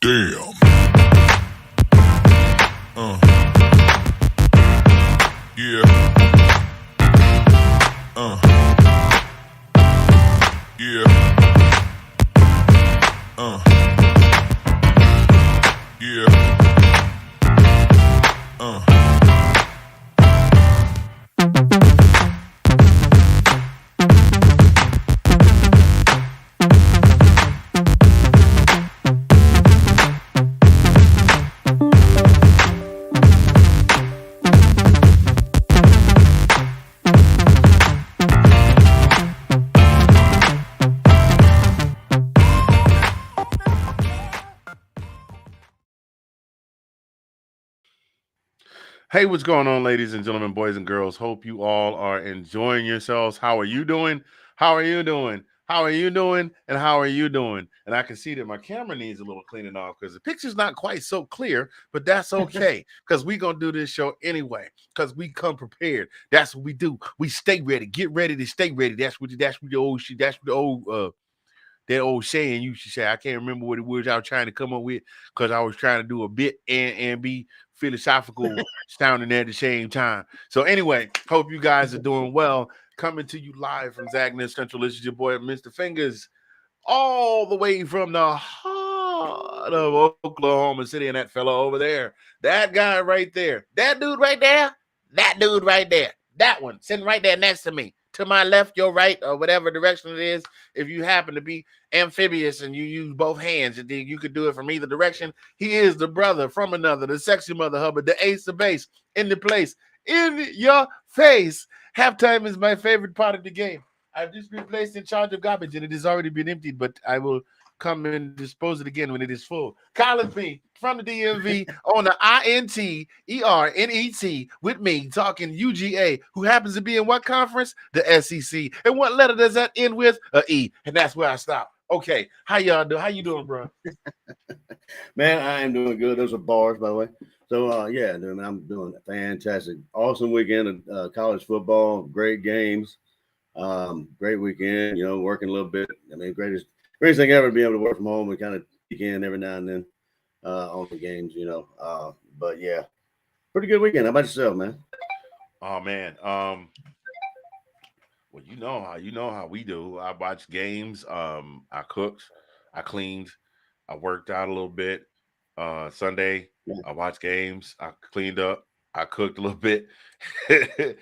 Damn. Yeah. Yeah. Yeah. Hey, what's going on, ladies and gentlemen, boys and girls? Hope you all are enjoying yourselves. How are you doing? How are you doing? How are you doing? And how are you doing? And I can see that my camera needs a little cleaning off because the picture's not quite so clear, but that's okay because we're going to do this show anyway because we come prepared. That's what we do. We stay ready. Get ready to stay ready. That's what the old shit, that's what the old that old saying you should say. I can't remember what it was I was trying to come up with because I was trying to do a bit and be philosophical sounding at the same time. So anyway, hope you guys are doing well. Coming to you live from Zagnif Central. This is your boy, Mr. FIngaz, all the way from the heart of Oklahoma City. And that fella over there, that guy right there, that dude right there, that dude right there, that one sitting right there next to me. To my left, your right, or whatever direction it is. If you happen to be amphibious and you use both hands, you could do it from either direction. He is the brother from another, the sexy mother Hubbard, the ace of base, in the place, in your face. Halftime is my favorite part of the game. I've just been placed in charge of garbage and it has already been emptied, but I will come and dispose it again when it is full. Collin P from the DMV on the INTERNET with me talking UGA, who happens to be in what conference? The SEC. And what letter does that end with? A E. And that's where I stop. Okay, how y'all do? How you doing, bro? Man, I am doing good. Those are bars, by the way. So, yeah, I'm doing fantastic. Awesome weekend of college football, great games, great weekend, working a little bit. I mean, greatest thing ever to be able to work from home and kind of peek in every now and then on the games, But, yeah, pretty good weekend. How about yourself, man? Oh, man. Well, you know how we do. I watched games. I cooked. I cleaned. I worked out a little bit. Sunday, I watched games. I cleaned up. I cooked a little bit. Then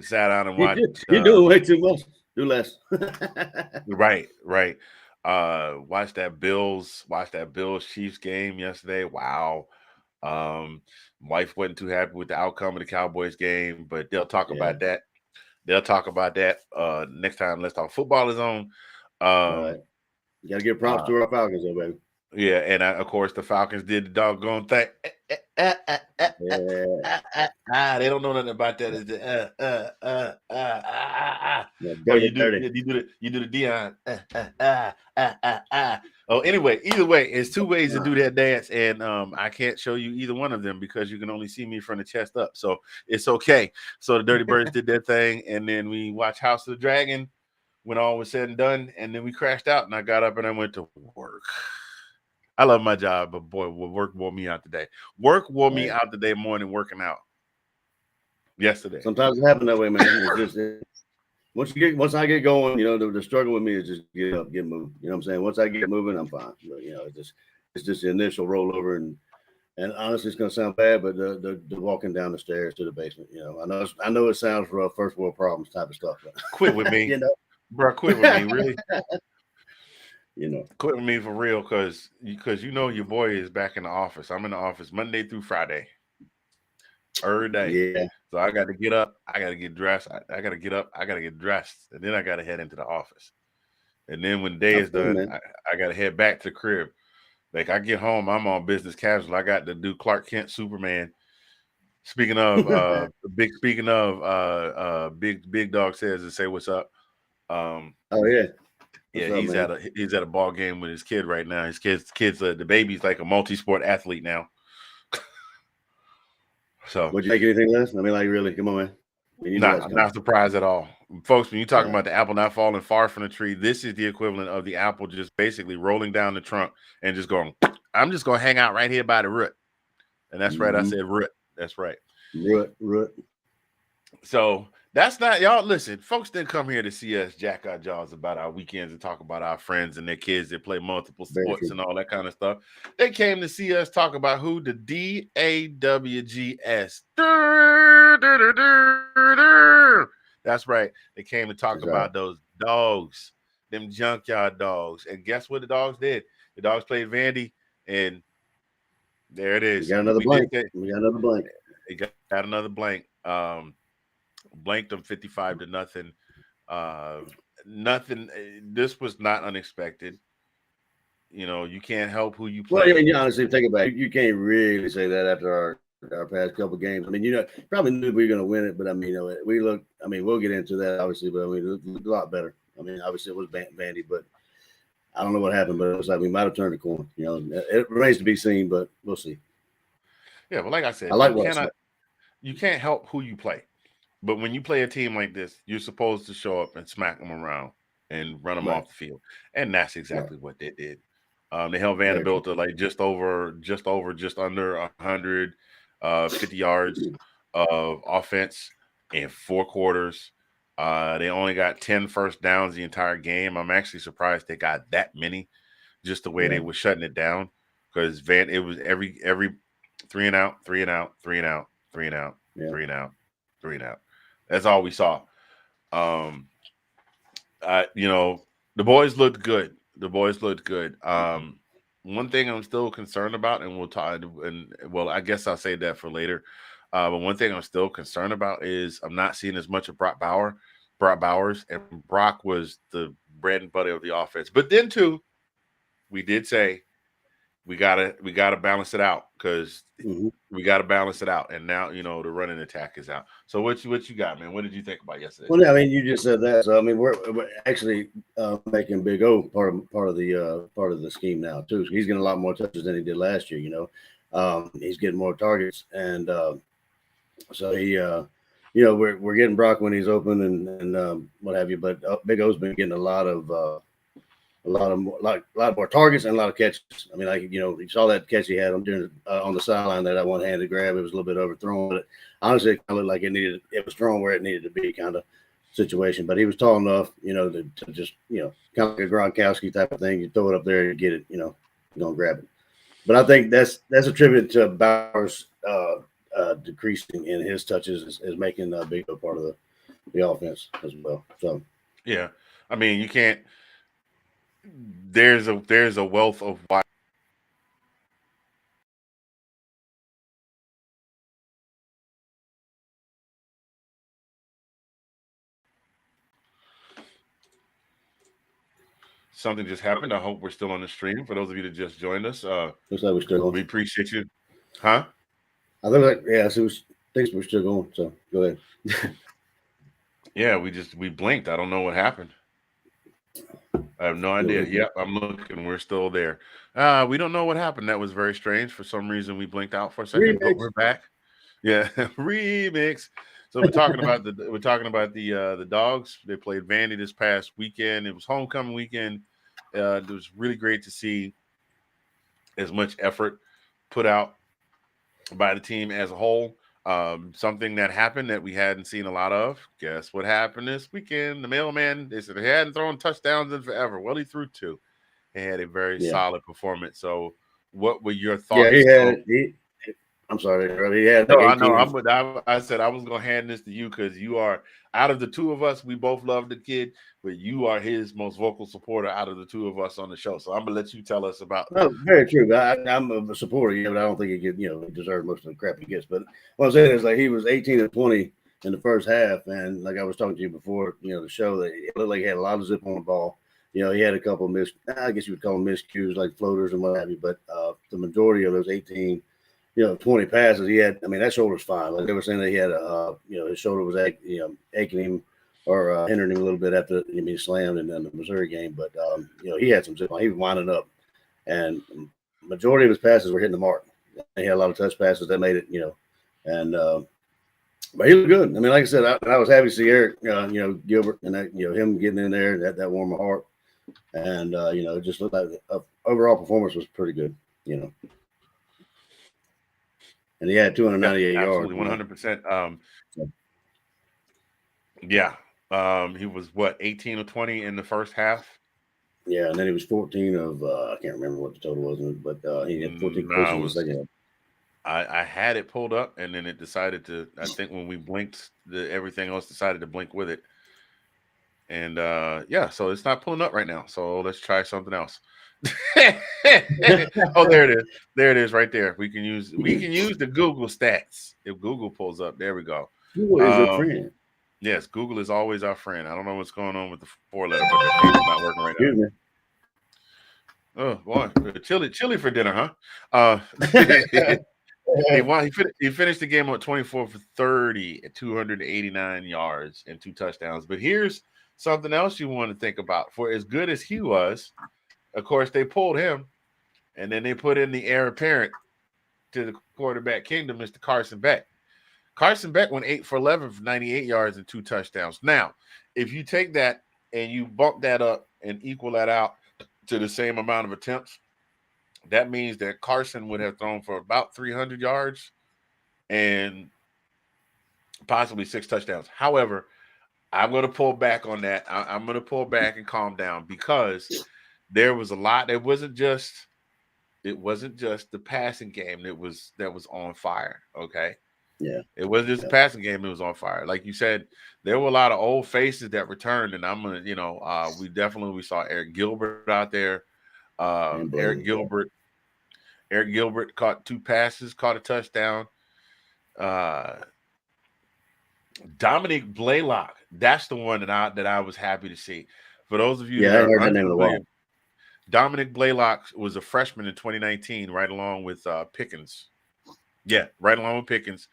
sat down and watched. You're doing way too much. Do less. Right. Watched that Bills Chiefs game yesterday. Wow. Wife wasn't too happy with the outcome of the Cowboys game, but they'll talk about that. They'll talk about that next time Let's Talk Football is on. Right. You got to give props to our Falcons, though, baby. Yeah, and of course the Falcons did the doggone thing. They don't know nothing about that. You do the Dion. Oh, anyway, either way, it's two ways to do that dance, and I can't show you either one of them because you can only see me from the chest up. So it's okay. So the Dirty Birds did their thing, and then we watched House of the Dragon when all was said and done, and then we crashed out, and I got up and I went to work. I love my job, but boy, work wore me out today. Work wore me out today more than working out yesterday. Sometimes it happens that way, man. It's just, once I get going, the struggle with me is just get up, get moving. You know what I'm saying? Once I get moving, I'm fine. But, it's just the initial rollover, and honestly, it's gonna sound bad, but the walking down the stairs to the basement. I know it sounds rough, first world problems type of stuff. But quit with me, bro. Quit with me, really. Quit with me for real, because your boy is back in the office. I'm in the office Monday through Friday, every day. Yeah. So I got to get up. I got to get dressed. I got to get up. I got to get dressed, and then I got to head into the office. And then when the day is done, I got to head back to the crib. Like I get home, I'm on business casual. I got to do Clark Kent Superman. Speaking of big dog says to say what's up. Oh yeah. Yeah, he's at a ball game with his kid right now. His kid's the baby's like a multi-sport athlete now. So would you take anything less? I mean, like really, come on, man. I'm not surprised at all. Folks, when you're talking about the apple not falling far from the tree, this is the equivalent of the apple just basically rolling down the trunk and just going I'm just gonna hang out right here by the root. And that's right. I said root. That's right. Root. So that's not y'all. Listen, folks didn't come here to see us jack our jaws about our weekends and talk about our friends and their kids that play multiple sports and all that kind of stuff. They came to see us talk about who the DAWGS. That's right. They came to talk about those dogs, them junkyard dogs. And guess what the dogs did? The dogs played Vandy, and there it is. We got another blank. We got another blank. They got another blank. Blanked them 55-0. Nothing. This was not unexpected. You know, you can't help who you play. Well, you honestly think about it. You can't really say that after our past couple of games. I mean, probably knew we were going to win it, but I mean, we look. I mean, we'll get into that obviously, but I mean, it looked a lot better. I mean, obviously it was Vandy, but I don't know what happened. But it was like we might have turned the corner. You know, it remains to be seen, but we'll see. Yeah, but like I said, you can't help who you play. But when you play a team like this, you're supposed to show up and smack them around and run them off the field, and that's exactly what they did. They held Vanderbilt to like just under 150 yards of offense in 4 quarters. They only got 10 first downs the entire game. I'm actually surprised they got that many, just the way they were shutting it down. Because it was every 3 and out, 3 and out, 3 and out, 3 and out, 3 and out, 3 and out. That's all we saw. You know, the boys looked good. One thing I'm still concerned about, and we'll talk, and well, I guess I'll say that for later. But one thing I'm still concerned about is I'm not seeing as much of Brock Bowers, and Brock was the bread and butter of the offense. But then too, we did say we gotta balance it out because we gotta balance it out. And now, you know, the running attack is out. So what you got, man? What did you think about yesterday? Well, I mean, you just said that. So I mean, we're actually making Big O part of the scheme now too. So he's getting a lot more touches than he did last year. You know, he's getting more targets, and so he, you know, we're getting Brock when he's open and what have you. But Big O's been getting a lot more targets and a lot of catches. I mean, like, you know, you saw that catch he had on the sideline there, that one-handed grab. It was a little bit overthrown, but honestly, it kind of looked like it was thrown where it needed to be, kind of situation. But he was tall enough, you know, to just, you know, kind of like a Gronkowski type of thing. You throw it up there, you get it, you know, you're gonna grab it. But I think that's attributed to Bowers decreasing in his touches is making a big part of the offense as well. So yeah, I mean, you can't. There's a wealth of why. Something just happened. I hope we're still on the stream. For those of you that just joined us, looks like we're still going. We appreciate you. Huh? I think thinks we're still going. So go ahead. Yeah, we blinked. I don't know what happened. I have no idea. Yep, I'm looking. We're still there. We don't know what happened. That was very strange. For some reason, we blinked out for a second, but we're back. Yeah, remix. So we're talking about the Dogs. They played Vandy this past weekend. It was homecoming weekend. It was really great to see as much effort put out by the team as a whole. Something that happened that we hadn't seen a lot of. Guess what happened this weekend? The mailman, they said he hadn't thrown touchdowns in forever. Well, he threw 2. He had a very solid performance. So what were your thoughts? Yeah, I'm sorry, he had. No, I know. I said I was gonna hand this to you because you are, out of the two of us, we both love the kid, but you are his most vocal supporter out of the two of us on the show. So I'm gonna let you tell us about. No, very true. I'm a supporter, yeah, but I don't think he deserves most of the crap he gets. But what I'm saying is, like, he was 18-20 in the first half, and like I was talking to you before, you know, the show, that it looked like he had a lot of zip on the ball. You know, he had a couple of I guess you would call them miscues, like floaters and what have you. But the majority of those 20 passes, he had. I mean, that shoulder's fine. Like they were saying that he had his shoulder was aching him or hindering him a little bit after he slammed in the Missouri game. But he had some zip on. He was winding up, and majority of his passes were hitting the mark. He had a lot of touch passes that made it, and but he looked good. I mean, like I said, I was happy to see Eric, Gilbert, and that, him getting in there, that warmed my heart, and it just looked like the overall performance was pretty good. you know. And he had 298 yards. Absolutely, 100%. Yeah. He was what, 18 or 20 in the first half? Yeah, and then he was 14 of I can't remember what the total was, but he had 14 completions in the second half. I had it pulled up, and then it decided to. I think when we blinked, everything else decided to blink with it. And yeah, so it's not pulling up right now. So let's try something else. Oh, there it is. There it is, right there. We can use the Google stats if Google pulls up. There we go. Google is your friend. Yes, Google is always our friend. I don't know what's going on with the 4-letter, but the page's not working right now. Oh boy, chili for dinner, huh? He finished the game on 24 for 30 at 289 yards and 2 touchdowns. But here's something else you want to think about. For as good as he was, of course, they pulled him, and then they put in the heir apparent to the quarterback kingdom, Mr. Carson Beck. Carson Beck went 8 for 11 for 98 yards and 2 touchdowns. Now, if you take that and you bump that up and equal that out to the same amount of attempts, that means that Carson would have thrown for about 300 yards and possibly 6 touchdowns. However, I'm going to pull back on that. I'm going to pull back and calm down because there was a lot. It wasn't just the passing game that was on fire. Okay. Yeah. It wasn't just the passing game that was on fire. Like you said, there were a lot of old faces that returned, and I'm going to, we saw Eric Gilbert out there. Eric Gilbert caught 2 passes, caught a touchdown. Dominic Blaylock, that's the one that I was happy to see. For those of you that are unfamiliar, Dominic Blaylock was a freshman in 2019, right along with Pickens. Yeah, right along with Pickens.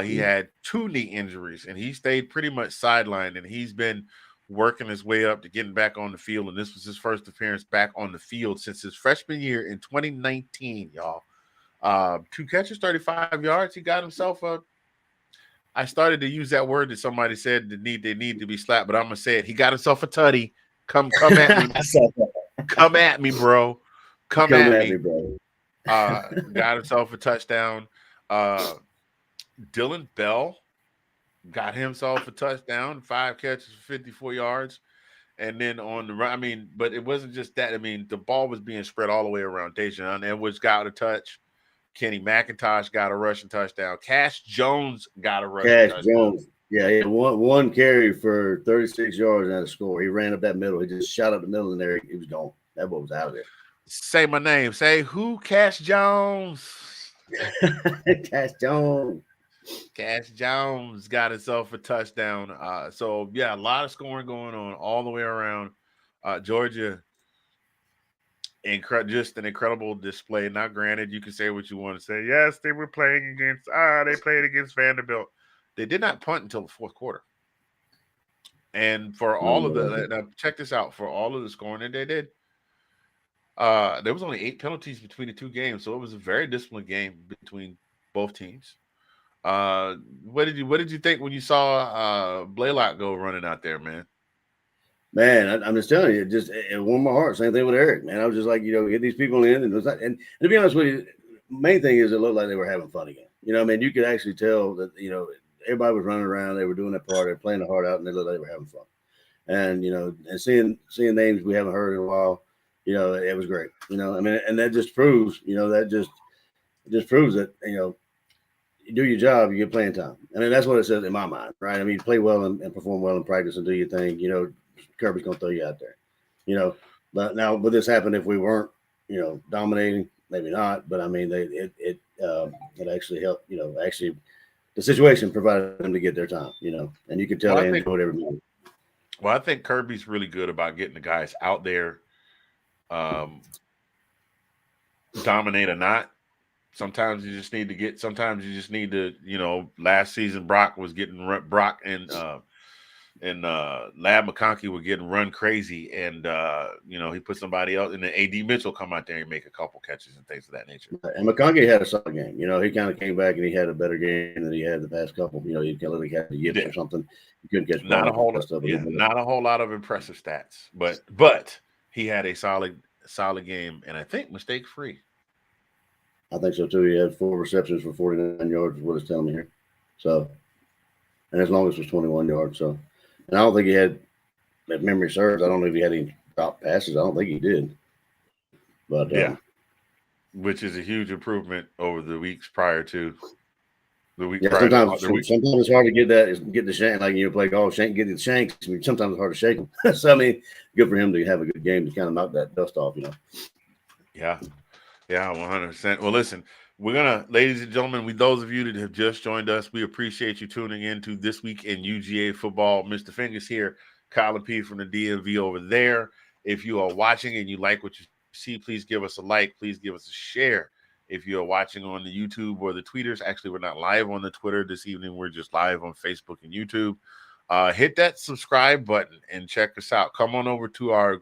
He had 2 knee injuries, and he stayed pretty much sidelined, and he's been working his way up to getting back on the field, and this was his first appearance back on the field since his freshman year in 2019, y'all. 2 catches, 35 yards. He got himself a – I started to use that word that somebody said they need to be slapped, but I'm going to say it. He got himself a tutty. Come at me. Come at me, bro. Come at me, bro. Got himself a touchdown. Dylan Bell got himself a touchdown, 5 catches for 54 yards. And then on the run, but it wasn't just that. The ball was being spread all the way around. Dejan Edwards got a touch. Kenny McIntosh got a rushing touchdown. Cash Jones got a rushing touchdown. Jones. Yeah, he had one carry for 36 yards and had a score. He ran up that middle. He just shot up the middle, and there he was gone. That boy was out of there. Say my name. Say who? Cash Jones. Cash Jones. Cash Jones got himself a touchdown. So, yeah, a lot of scoring going on all the way around. Georgia, just an incredible display. Now, granted, you can say what you want to say. Yes, they were playing against they played against Vanderbilt. They did not punt until the 4th quarter. And for all of now check this out, for all of the scoring that they did, there was only 8 penalties between the 2 games. So it was a very disciplined game between both teams. What did you think when you saw Blaylock go running out there, man? Man, I'm just telling you, it warmed my heart. Same thing with Eric, man. I was just like, get these people in, and to be honest with you, main thing is it looked like they were having fun again. You could actually tell that everybody was running around, they were doing their part, they were playing the heart out, and they looked like they were having fun. And and seeing names we haven't heard in a while, it was great. And that just proves, that just proves that you do your job, you get playing time. That's what it says in my mind, right? You play well and perform well in practice and do your thing. Kirby's gonna throw you out there. But now would this happen if we weren't, dominating? Maybe not. But it actually helped. Actually, the situation provided them to get their time. And you could tell they enjoyed every minute. Well, I think Kirby's really good about getting the guys out there, dominate or not. Sometimes you just need to, last season Brock and Lab McConkey were getting run crazy, and he put somebody else, and then AD Mitchell come out there and make a couple catches and things of that nature. And McConkey had a solid game. He kind of came back and he had a better game than he had the past couple. He kind of had the yips or something. He couldn't catch not a whole lot of impressive stats, but he had a solid game, and I think mistake free. I think so too. He had 4 receptions for 49 yards, is what it's telling me here. So, and his longest was 21 yards. So, and I don't think he had, if memory serves, I don't know if he had any drop passes. I don't think he did. But yeah, which is a huge improvement over the weeks prior to the week prior. Sometimes it's hard to get the shank, like play golf, get the shanks. I mean, sometimes it's hard to shake them. So I mean, good for him to have a good game to kind of knock that dust off. Yeah, 100%. Well, listen, we're gonna, ladies and gentlemen, those of you that have just joined us, we appreciate you tuning in to This Week in UGA Football. Mr. FIngaz here, Collin P from the DMV over there. If you are watching and you like what you see, please give us a like. Please give us a share. If you are watching on the YouTube or the tweeters, actually, we're not live on the Twitter this evening. We're just live on Facebook and YouTube. Hit that subscribe button and check us out. Come on over to our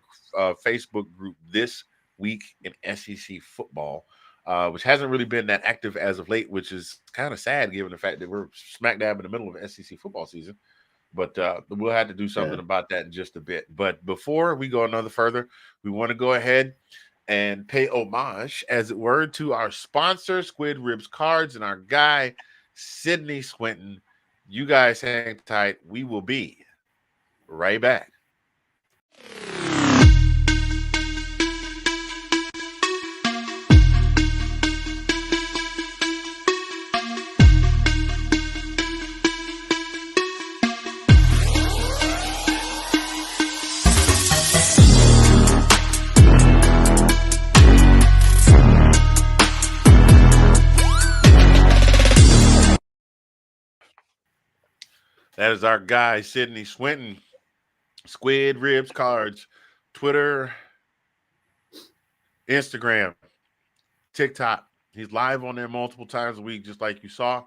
Facebook group, This Week in SEC Football, which hasn't really been that active as of late, which is kind of sad given the fact that we're smack dab in the middle of SEC football season. But we'll have to do something about that in just a bit. But before we go another further, we want to go ahead and pay homage, as it were, to our sponsor, Squid Ribs Cards, and our guy, Sydney Swinton. You guys hang tight. We will be right back. That is our guy, Sydney Swinton. Squid Ribs Cards, Twitter, Instagram, TikTok. He's live on there multiple times a week, just like you saw.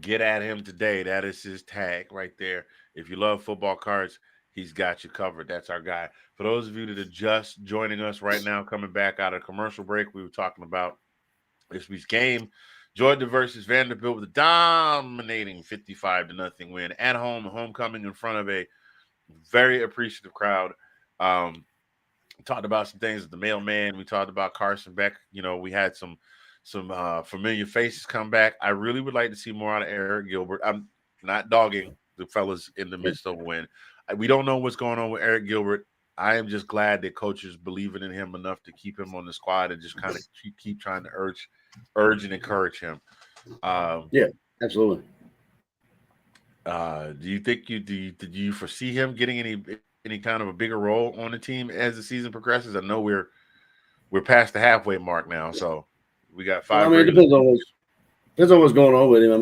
Get at him today. That is his tag right there. If you love football cards, he's got you covered. That's our guy. For those of you that are just joining us right now, coming back out of commercial break, we were talking about this week's game. Georgia versus Vanderbilt with a dominating 55-0 win at home, homecoming in front of a very appreciative crowd. Talked about some things with the mailman. We talked about Carson Beck. We had some familiar faces come back. I really would like to see more out of Eric Gilbert. I'm not dogging the fellas in the midst of a win. We don't know what's going on with Eric Gilbert. I am just glad that coaches believing in him enough to keep him on the squad and just kind of keep trying to urge and encourage him. Yeah, absolutely. Do you think did you foresee him getting any kind of a bigger role on the team as the season progresses? I know we're past the halfway mark now, so we got 5. Well, it depends on what's going on with him.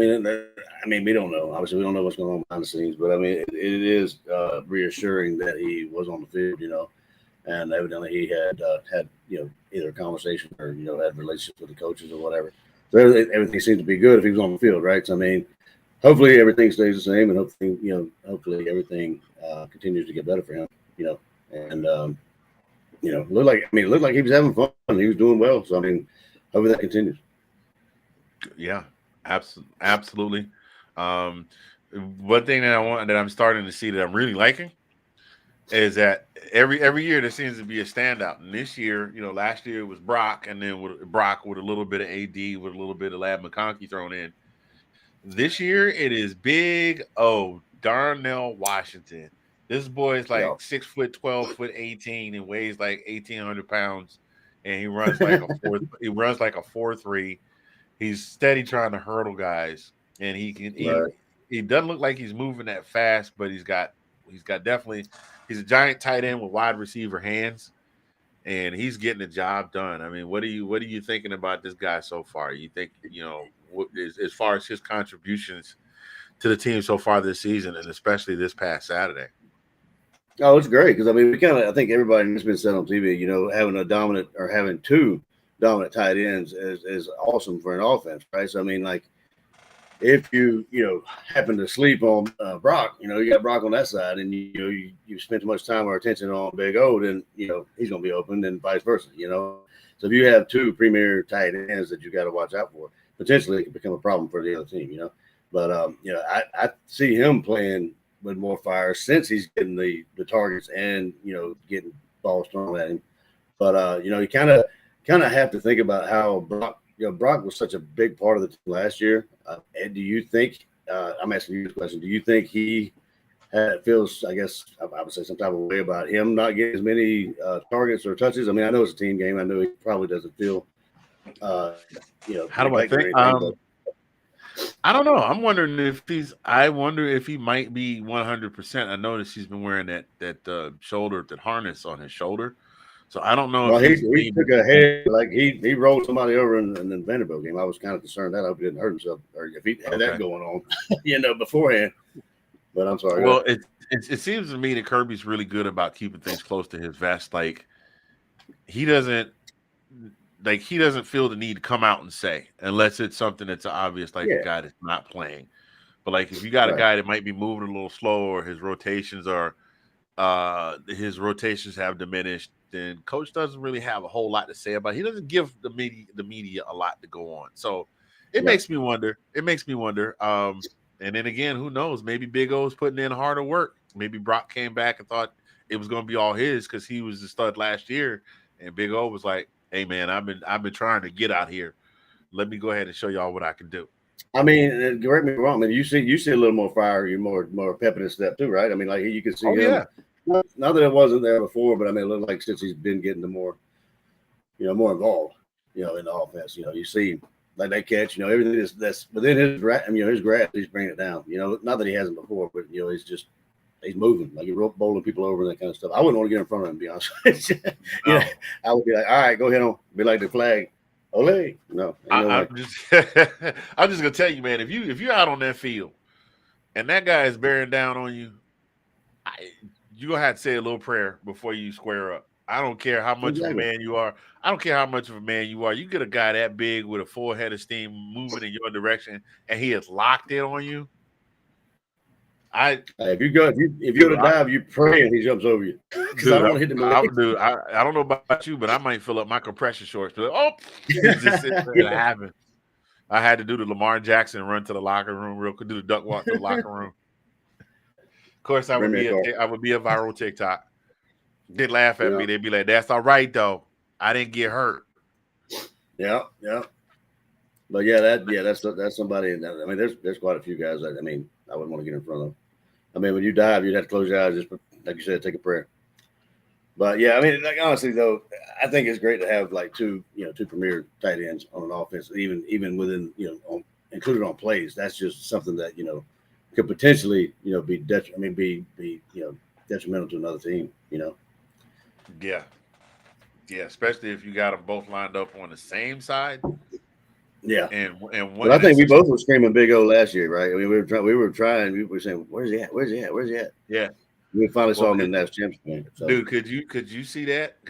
I mean, we don't know. Obviously, we don't know what's going on behind the scenes, but I mean, it is reassuring that he was on the field, and evidently he had either a conversation or had relationships with the coaches or whatever. So everything seems to be good if he was on the field, right? So I mean, hopefully everything stays the same, and hopefully everything continues to get better for him, and it looked like he was having fun. He was doing well. So I mean, hopefully that continues. Yeah, absolutely. One thing that I'm starting to see that I'm really liking is that every year there seems to be a standout. And this year, last year it was Brock, and then Brock with a little bit of AD, with a little bit of Lab McConkey thrown in. This year it is Big O, Darnell Washington. This boy is like 6 foot 12, foot 18, and weighs like 1,800 pounds, and he runs like a 4.3. He's steady trying to hurdle guys, and he doesn't look like he's moving that fast, but he's got definitely, he's a giant tight end with wide receiver hands, and he's getting the job done. I mean, what are you thinking about this guy so far? You think, as far as his contributions to the team so far this season, and especially this past Saturday? Oh, it's great because I think everybody has been said on TV, having two dominant tight ends is awesome for an offense, right? So I mean, like, if you happen to sleep on Brock, you got Brock on that side, and you spend too much time or attention on Big O, then he's gonna be open, and vice versa. So if you have two premier tight ends that you got to watch out for, potentially it could become a problem for the other team. But I see him playing with more fire since he's getting the targets and getting balls thrown at him. But he kind of kind of have to think about how Brock was such a big part of the team last year. And do you think? I'm asking you this question. Do you think he feels? I guess I would say some type of way about him not getting as many targets or touches. I mean, I know it's a team game. I know he probably doesn't feel, how do I think? I don't know. I'm wondering if I wonder if he might be 100%. I noticed he's been wearing that shoulder, that harness on his shoulder. So I don't know. Well, he took a head, like he rolled somebody over in the Vanderbilt game. I was kind of concerned that I hope he didn't hurt himself, or if he had that going on, beforehand. But I'm sorry. Well, it seems to me that Kirby's really good about keeping things close to his vest. Like he doesn't feel the need to come out and say, unless it's something that's obvious, like a guy that's not playing. But like if you got a guy that might be moving a little slow, or his rotations have diminished, then coach doesn't really have a whole lot to say about it. He doesn't give the media a lot to go on. So it makes me wonder. And then again, who knows? Maybe Big O's putting in harder work. Maybe Brock came back and thought it was going to be all his because he was the stud last year, and Big O was like, "Hey man, I've been trying to get out here. Let me go ahead and show y'all what I can do." I mean, correct me if I'm wrong. I mean, you see a little more fire, you more pep in his step too, right? I mean, like you can see him. Yeah. Not that it wasn't there before, but I mean, it looked like since he's been getting more involved, in the offense. You see like that catch, everything that's within his his grasp, he's bringing it down. Not that he hasn't before, but he's moving, like he's bowling people over and that kind of stuff. I wouldn't want to get in front of him, to be honest with you. No. I would be like, all right, go ahead on, be like the flag. Ole. No. I'm just gonna tell you, man, if you're out on that field and that guy is bearing down on you, you're gonna have to say a little prayer before you square up. I don't care how much of a man you are. I don't care how much of a man you are. You get a guy that big with a full head of steam moving in your direction, and he is locked in on you. If you go to dive, you pray and he jumps over you. Because I don't want to hit him. I don't know about you, but I might fill up my compression shorts. But it happened. I had to do the Lamar Jackson run to the locker room real quick, do the duck walk to the locker room. Of course, I would be a viral TikTok. They'd laugh at me. They'd be like, "That's all right, though. I didn't get hurt." Yeah. But that's somebody. I mean, there's quite a few guys that I wouldn't want to get in front of. I mean, when you dive, you'd have to close your eyes, just like you said, take a prayer. But yeah, I mean, like honestly though, I think it's great to have like two premier tight ends on an offense, even within included on plays. That's just something that could potentially be detrimental to another team. Yeah, especially if you got them both lined up on the same side. Yeah, and but I think we both were screaming Big O last year, right? I mean, we were saying, "Where's he at? Yeah, we finally saw him in that championship game. So. Dude, could you see that?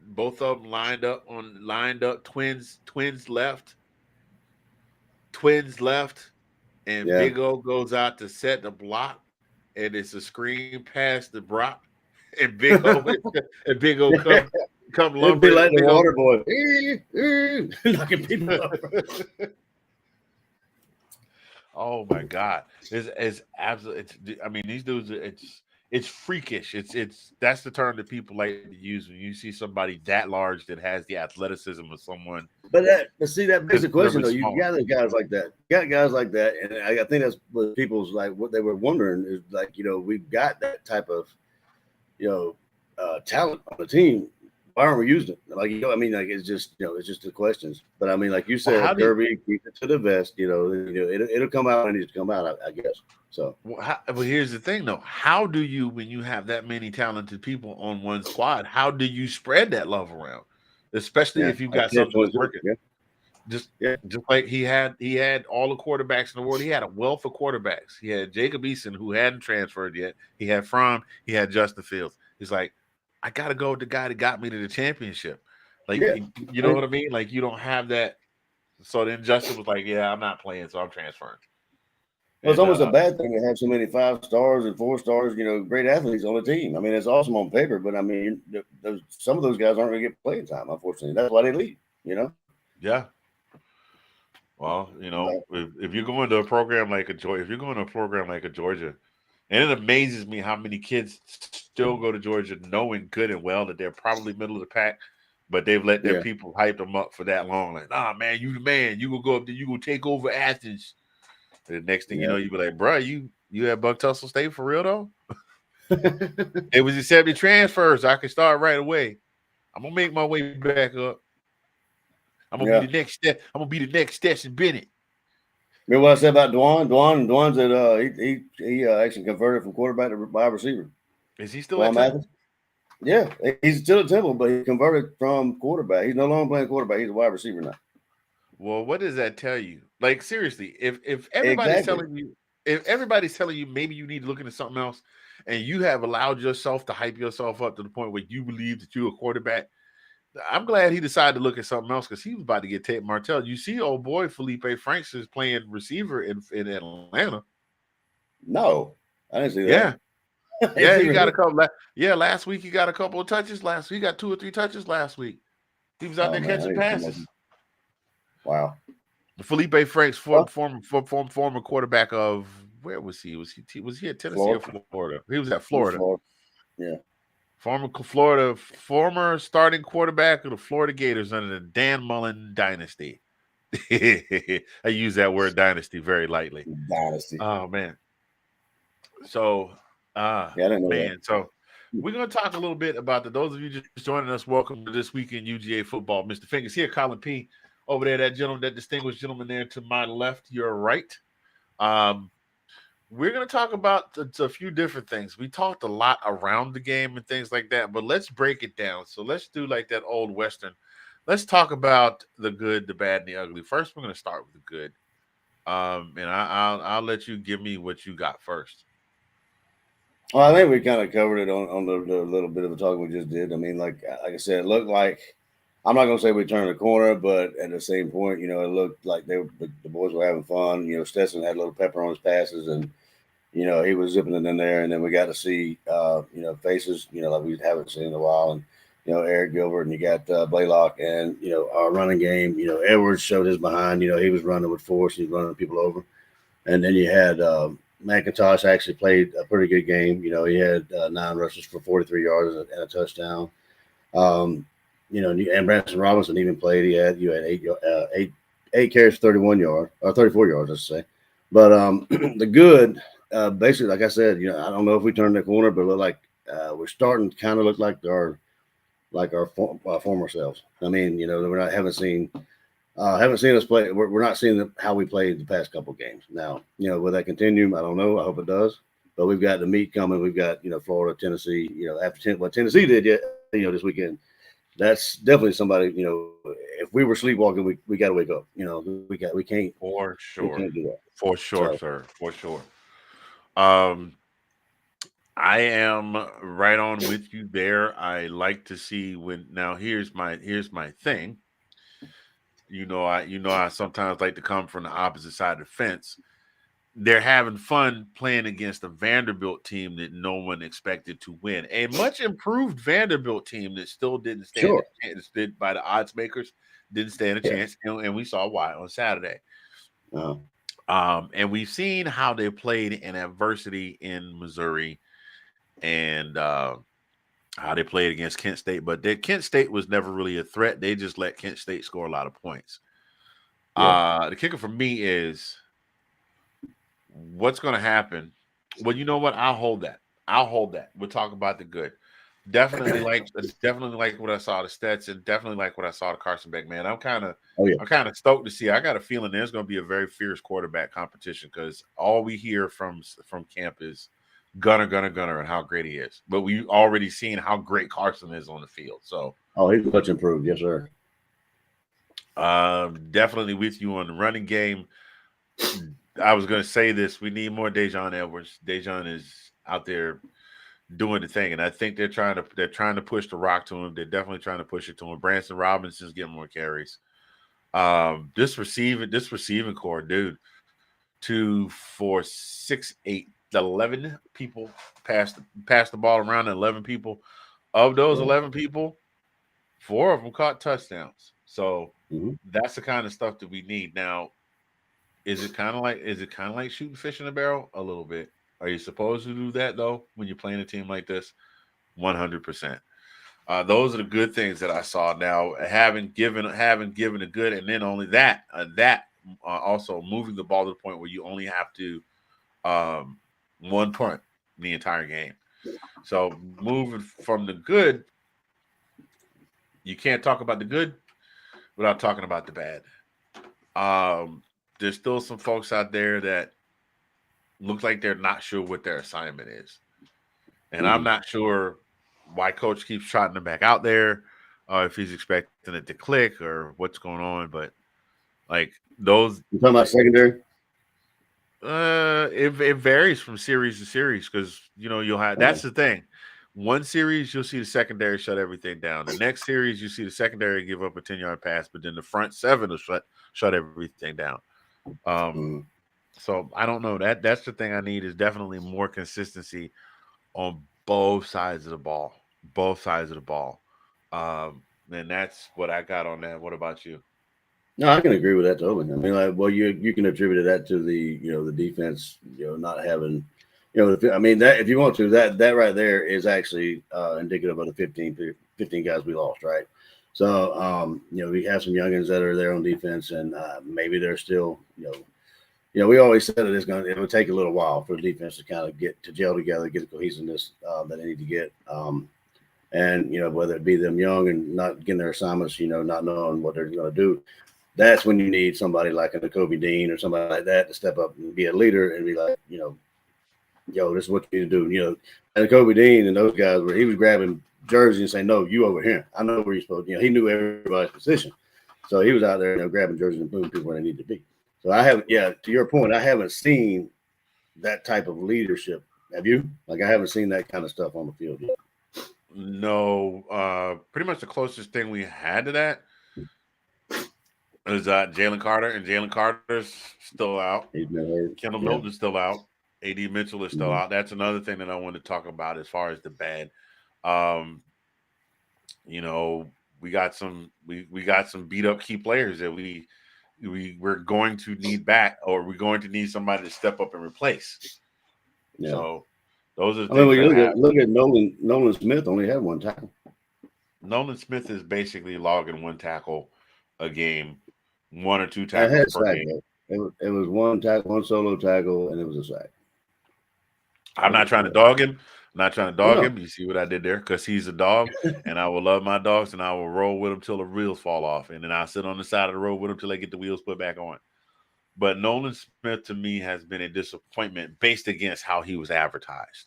Both of them lined up, twins left, and Big O goes out to set the block, and it's a screen pass to Brock, and Big O come It'd be like the water boy, knocking people up. Oh my God, it's absolutely. I mean, these dudes. It's freakish. That's the term that people like to use when you see somebody that large that has the athleticism of someone. But see, that begs the question though. You got guys like that. And I think that's what people's what they were wondering is we've got that type of talent on the team. Why aren't we using it? It's just the questions. But I mean, like you said, Kirby, keep it to the vest. It'll come out when it needs to come out, I guess. So, but here's the thing, though. How do you, when you have that many talented people on one squad, how do you spread that love around? Especially if you've got something that's working. Yeah. Just like he had all the quarterbacks in the world. He had a wealth of quarterbacks. He had Jacob Eason, who hadn't transferred yet. He had Fromm. He had Justin Fields. He's like, I got to go with the guy that got me to the championship. You know what I mean? Like, you don't have that. So then Justin was like, yeah, I'm not playing, so I'm transferring. Well, it's almost a bad thing to have so many 5 stars and 4 stars, great athletes on the team. I mean, it's awesome on paper, but I mean, some of those guys aren't going to get playing time, unfortunately. That's why they leave, Yeah. Well, if you're going to a program like Georgia, and it amazes me how many kids still go to Georgia knowing good and well that they're probably middle of the pack, but they've let their people hype them up for that long. Like, nah, man, you the man. You will go up there. You will take over Athens. And the next thing you know, you be like, bro, you at Buck Tussle State for real though? It was accepted transfers. I can start right away. I'm gonna make my way back up. I'm gonna be the next step. I'm gonna be the next Stetson Bennett. Remember what I said about Dwan? Dwan's that he actually converted from quarterback to wide receiver. Is he still at Temple? Yeah, he's still at Temple, but he converted from quarterback. He's no longer playing quarterback. He's a wide receiver now. Well, what does that tell you? Like, seriously, if everybody's telling you maybe you need to look into something else, and you have allowed yourself to hype yourself up to the point where you believe that you're a quarterback, I'm glad he decided to look at something else because he was about to get Tate Martell. You see, old boy Felipe Franks is playing receiver in Atlanta. No, I didn't see that. Yeah. Yeah, he got a couple. Last week he got a couple of touches. Last week he got 2 or 3 touches last week. He was out there catching passes. Wow. Felipe Franks, former quarterback of where was he? Was he at Tennessee or Florida? He was at Florida. Yeah. Former starting quarterback of the Florida Gators under the Dan Mullen dynasty. I use that word dynasty very lightly. Dynasty. Oh man. So I didn't know that. So we're going to talk a little bit about those of you just joining us. Welcome to this weekend UGA football. Mr. FIngaz here, Collin P. Over there, that distinguished gentleman there to my left, your right. We're going to talk about a few different things. We talked a lot around the game and things like that, but let's break it down. So let's do like that old Western. Let's talk about the good, the bad, and the ugly. First, we're going to start with the good. And I'll let you give me what you got first. Well, I think we kind of covered it on the little bit of the talk we just did. I mean, like I said, it looked like, I'm not going to say we turned the corner, but at the same point, it looked like the boys were having fun. Stetson had a little pepper on his passes, and, he was zipping it in there. And then we got to see, faces, like we haven't seen in a while. And, Eric Gilbert, and you got Blaylock, and, our running game, Edwards showed his behind. He was running with force. He was running people over. And then you had McIntosh actually played a pretty good game. He had 9 rushes for 43 yards and a touchdown. And Branson Robinson even played. He had 8 carries, 31 yards or 34 yards, let's say. But the good, basically, like I said, I don't know if we turned the corner, but it looked like we're starting to kind of look like our former selves. I mean, haven't seen us play. We're not seeing how we played the past couple of games. Now, will that continue? I don't know. I hope it does. But we've got the meat coming. We've got Florida, Tennessee. After what Tennessee did, this weekend. That's definitely somebody. If we were sleepwalking, we got to wake up. We can't. For sure. We can't do that. For sure, sir. For sure. I am right on with you there. I like to see now here's my thing. I sometimes like to come from the opposite side of the fence. They're having fun playing against a Vanderbilt team that no one expected to win. A much improved Vanderbilt team that still didn't stand a chance by the odds makers, didn't stand a chance. And we saw why on Saturday. And we've seen how they played in adversity in Missouri and how they played against Kent State. But Kent State was never really a threat. They just let Kent State score a lot of points. The kicker for me is what's going to happen. Well, you know what? I'll hold that. We'll talk about the good. Definitely like what I saw to Stetson. Definitely like what I saw to Carson Beck. Man, I'm kind of stoked to see. I got a feeling there's going to be a very fierce quarterback competition because all we hear from camp is gunner, and how great he is. But we already seen how great Carson is on the field. So, he's much improved, yes, sir. Definitely with you on the running game. I was going to say this. We need more Dejon Edwards. Dejon is out there doing the thing, and I think they're trying to push the rock to him. They're definitely trying to push it to him. Branson Robinson's getting more carries. This receiving core, dude, 2, 4, 6, 8, 11 people passed the ball around. 11 people. Of those 11 people, 4 of them caught touchdowns. So that's the kind of stuff that we need now. Is it kind of like shooting fish in a barrel? A little bit. Are you supposed to do that though when you're playing a team like this? 100%. Those are the good things that I saw. Now, having given a good, and then only that, also moving the ball to the point where you only have to one punt the entire game. So moving from the good, you can't talk about the good without talking about the bad. There's still some folks out there that look like they're not sure what their assignment is. And I'm not sure why coach keeps trotting them back out there, if he's expecting it to click or what's going on. But like those, You talking about secondary? it varies from series to series because you'll have that's the thing. One series you'll see the secondary shut everything down. The next series you see the secondary give up a 10-yard pass, but then the front seven will shut everything down. So I don't know. That's the thing I need is definitely more consistency on both sides of the ball. Both sides of the ball. And that's what I got on that. What about you? No, I can agree with that totally. I mean, like, well, you can attribute that to the defense, not having, I mean, that if you want to, that right there is actually indicative of the 15 guys we lost, right? So, we have some youngins that are there on defense, and maybe they're still, we always said it would take a little while for the defense to kind of get to gel together, get the cohesiveness that they need to get. And whether it be them young and not getting their assignments, not knowing what they're going to do. That's when you need somebody like a Kobe Dean or somebody like that to step up and be a leader and be like, this is what you need to do. And Kobe Dean and those guys he was grabbing jerseys and saying, no, you over here. I know where you're supposed to. He knew everybody's position. So he was out there, grabbing jerseys and putting people where they need to be. So to your point, I haven't seen that type of leadership. Have you? Like, I haven't seen that kind of stuff on the field yet. No, pretty much the closest thing we had to that is Jalen Carter, and Jalen Carter's still out. He's been hurt. Kendall Milton's still out. AD Mitchell is still out. That's another thing that I want to talk about as far as the bad. We got some beat up key players that we're going to need back, or we're going to need somebody to step up and replace. Yeah. So those are the things. Look at Nolan Smith only had one tackle. Nolan Smith is basically logging one tackle a game, one or two tackles per game. It was one tackle, one solo tackle, and it was a sack. I'm not trying to dog him. Him. You see what I did there? Because he's a dog, and I will love my dogs, and I will roll with them till the wheels fall off, and then I'll sit on the side of the road with them till they get the wheels put back on. But Nolan Smith to me has been a disappointment based against how he was advertised.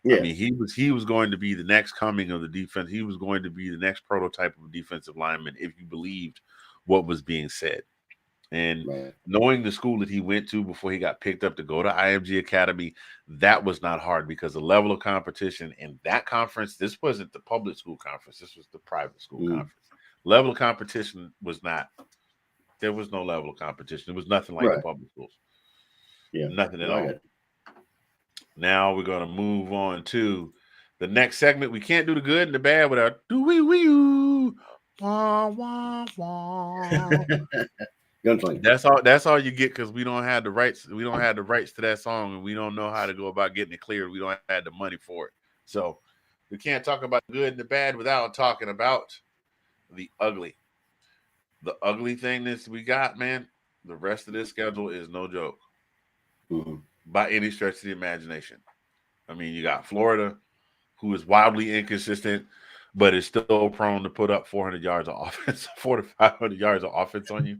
Yeah. I mean, he was going to be the next coming of the defense. He was going to be the next prototype of a defensive lineman if you believed what was being said. And knowing the school that he went to before he got picked up to go to IMG Academy, that was not hard because the level of competition in that conference, this wasn't the public school conference. This was the private school conference. Level of competition was not. There was no level of competition. It was nothing like the public schools. Yeah, nothing at all. Now we're going to move on to the next segment. We can't do the good and the bad without do-wee-wee-oo. Wah, wah, wah. That's all you get because we don't have the rights. We don't have the rights to that song, and we don't know how to go about getting it cleared. We don't have the money for it. So we can't talk about the good and the bad without talking about the ugly. The ugly thing that we got, man, the rest of this schedule is no joke. By any stretch of the imagination. I mean, you got Florida, who is wildly inconsistent, but is still prone to put up 400 yards of offense, 400 to 500 yards of offense on you.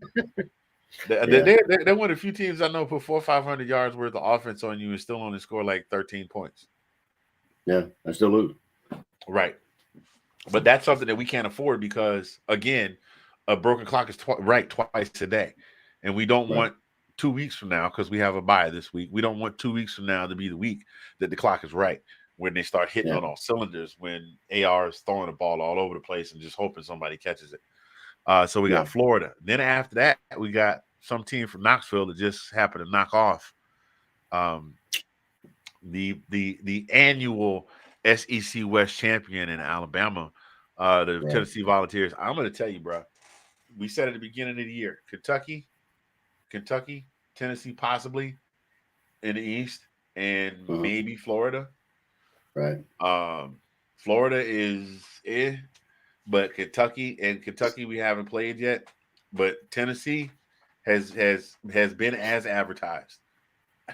They're one of the few teams I know put 400 or 500 yards worth of offense on you and still only score like 13 points. Yeah, I still lose. Right. But that's something that we can't afford because, again, a broken clock is twice a day. And we don't want 2 weeks from now, because we have a bye this week, we don't want 2 weeks from now to be the week that the clock is right, when they start hitting on all cylinders, when AR is throwing the ball all over the place and just hoping somebody catches it. So we got Florida. Then after that, we got some team from Knoxville that just happened to knock off the annual SEC West champion in Alabama, the Tennessee Volunteers. I'm going to tell you, bro, we said at the beginning of the year, Kentucky, Tennessee, possibly in the East, and maybe Florida. Right. Florida is but Kentucky we haven't played yet. But Tennessee has been as advertised,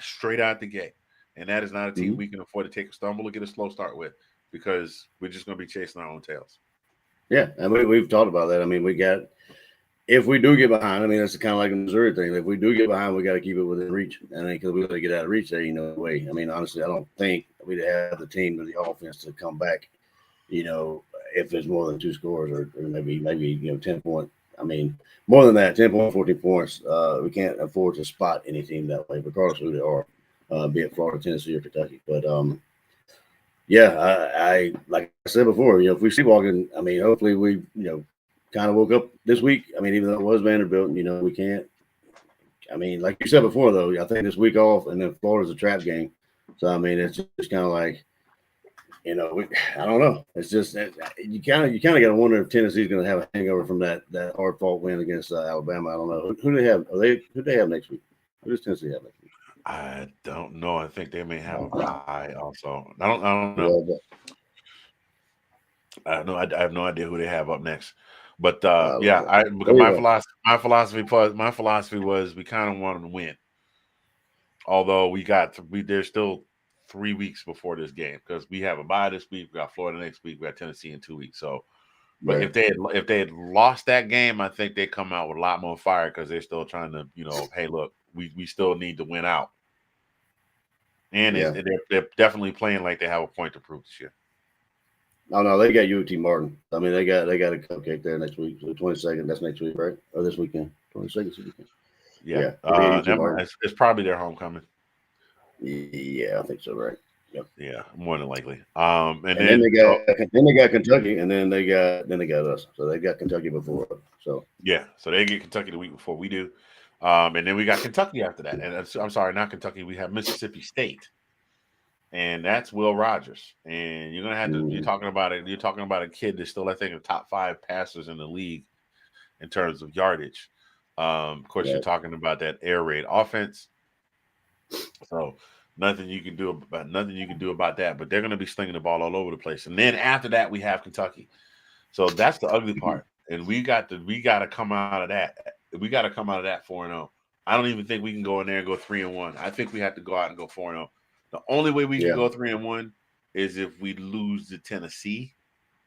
straight out the gate, and that is not a team we can afford to take a stumble or get a slow start with, because we're just going to be chasing our own tails. Yeah, and we've talked about that. I mean, if we do get behind, I mean, that's kind of like a Missouri thing. If we do get behind, we got to keep it within reach. And because we got to get out of reach there, way. I mean, honestly, I don't think we'd have the team or the offense to come back, if there's more than 2 scores or maybe 10 points. I mean, more than that, 10 points, 14 points. We can't afford to spot any team that way, regardless of who they are, be it Florida, Tennessee, or Kentucky. But yeah, I like I said before, if we sleepwalking, I mean, hopefully we, kind of woke up this week. I mean, even though it was Vanderbilt, we can't. I mean, like you said before, though, I think this week off, and then Florida's a trap game. So I mean, it's just kind of like, I don't know. It's just you kind of got to wonder if Tennessee's going to have a hangover from that hard fought win against Alabama. I don't know who they have. Who they have next week? Who does Tennessee have next week? I don't know. I think they may have a bye also. I don't know. I have no idea who they have up next. But because my philosophy was we kind of wanted to win. Although there's still 3 weeks before this game, because we have a bye this week. We got Florida next week. We got Tennessee in 2 weeks. So, but if they had lost that game, I think they come out with a lot more fire, because they're still trying to, hey, look, we still need to win out. And they're definitely playing like they have a point to prove this year. Oh no, they got UT Martin. I mean, they got a cupcake there next week. So the 22nd, that's next week, right? Or this weekend? 22nd is the weekend. Yeah. It's probably their homecoming. Yeah, I think so, right? Yep. Yeah, more than likely. And then they got Kentucky, and then they got us. So they got Kentucky before. So yeah, so they get Kentucky the week before we do. And then we got Kentucky after that. And I'm sorry, not Kentucky. We have Mississippi State. And that's Will Rogers. And you're gonna have to. You're talking about it. You're talking about a kid that's still, I think, a top 5 passers in the league in terms of yardage. Of course, you're talking about that air raid offense. So nothing you can do about that. But they're gonna be slinging the ball all over the place. And then after that, we have Kentucky. So that's the ugly part. And we got to come out of that. We got to come out of that 4-0. I don't even think we can go in there and go 3-1. I think we have to go out and go 4-0. The only way we can go 3-1 is if we lose to Tennessee,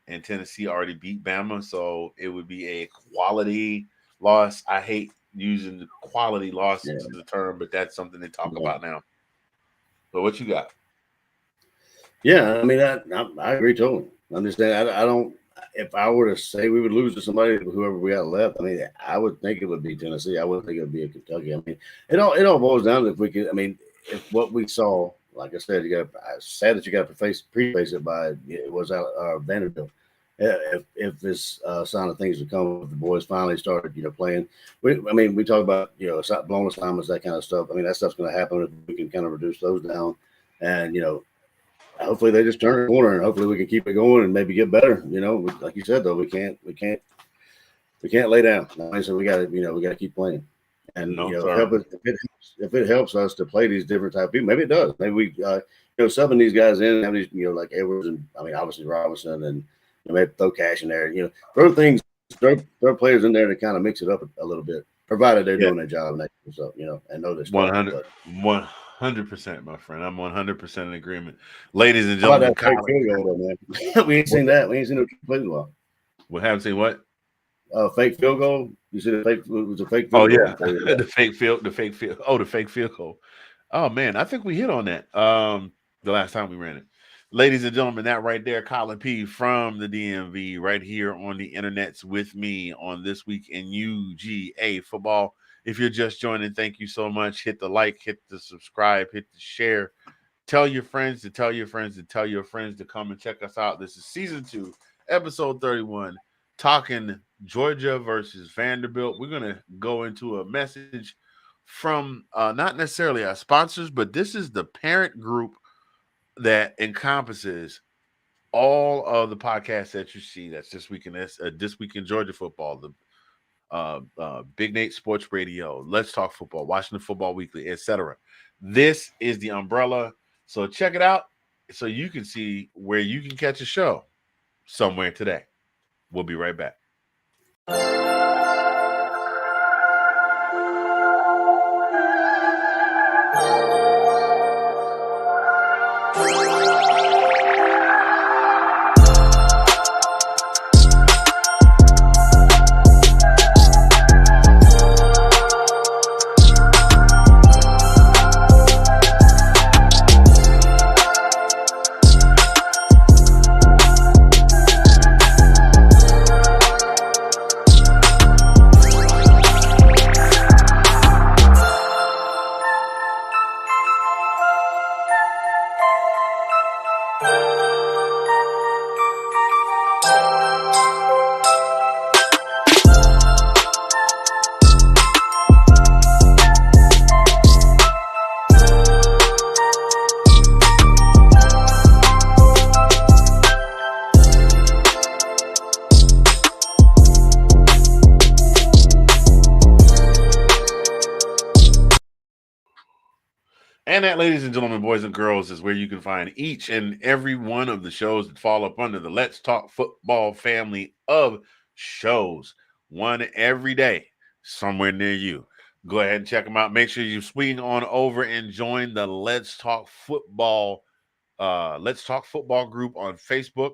and Tennessee already beat Bama, so it would be a quality loss. I hate using the quality loss as the term, but that's something they talk about now. So what you got? Yeah, I mean, I agree totally. I understand. I don't. If I were to say we would lose to somebody, whoever we got left, I mean, I would think it would be Tennessee. I wouldn't think it would be a Kentucky. I mean, it all boils down to if we could. I mean, if what we saw, like I said, it's sad that you got to preface it by it was Vanderbilt. If this sign of things to come, if the boys finally started, playing. We talk about blown assignments, that kind of stuff. I mean, that stuff's going to happen if we can kind of reduce those down, and hopefully they just turn the corner, and hopefully we can keep it going and maybe get better. Like you said though, we can't lay down. So we got to keep playing. And if it helps us to play these different type of people, maybe it does. Maybe we subbing these guys in, have these like Edwards and obviously Robinson, and maybe throw Cash in there. Throw players in there to kind of mix it up a little bit, provided they're doing their job and and know this. 100%, my friend. I'm 100% in agreement, ladies and gentlemen. How about that fake field goal, man? We ain't seen that. We ain't seen no play well. We haven't seen what? Fake field goal. You said it was a fake field goal. Oh yeah, the fake field goal. Oh man, I think we hit on that the last time we ran it. Ladies and gentlemen, that right there, Collin P from the DMV, right here on the internets with me on This Week in UGA Football. If you're just joining, thank you so much. Hit the like, hit the subscribe, hit the share. Tell your friends to tell your friends to tell your friends to come and check us out. This is season 2, episode 31, talking Georgia versus Vanderbilt. We're going to go into a message from not necessarily our sponsors, but this is the parent group that encompasses all of the podcasts that you see. That's This Week in Georgia Football, the Big Nate Sports Radio, Let's Talk Football, Washington Football Weekly, etc. This is the umbrella. So check it out so you can see where you can catch a show. somewhere today. We'll be right back. And that, ladies and gentlemen, boys and girls, is where you can find each and every one of the shows that fall up under the Let's Talk Football family of shows. One every day, somewhere near you. Go ahead and check them out. Make sure you swing on over and join the Let's Talk Football group on Facebook.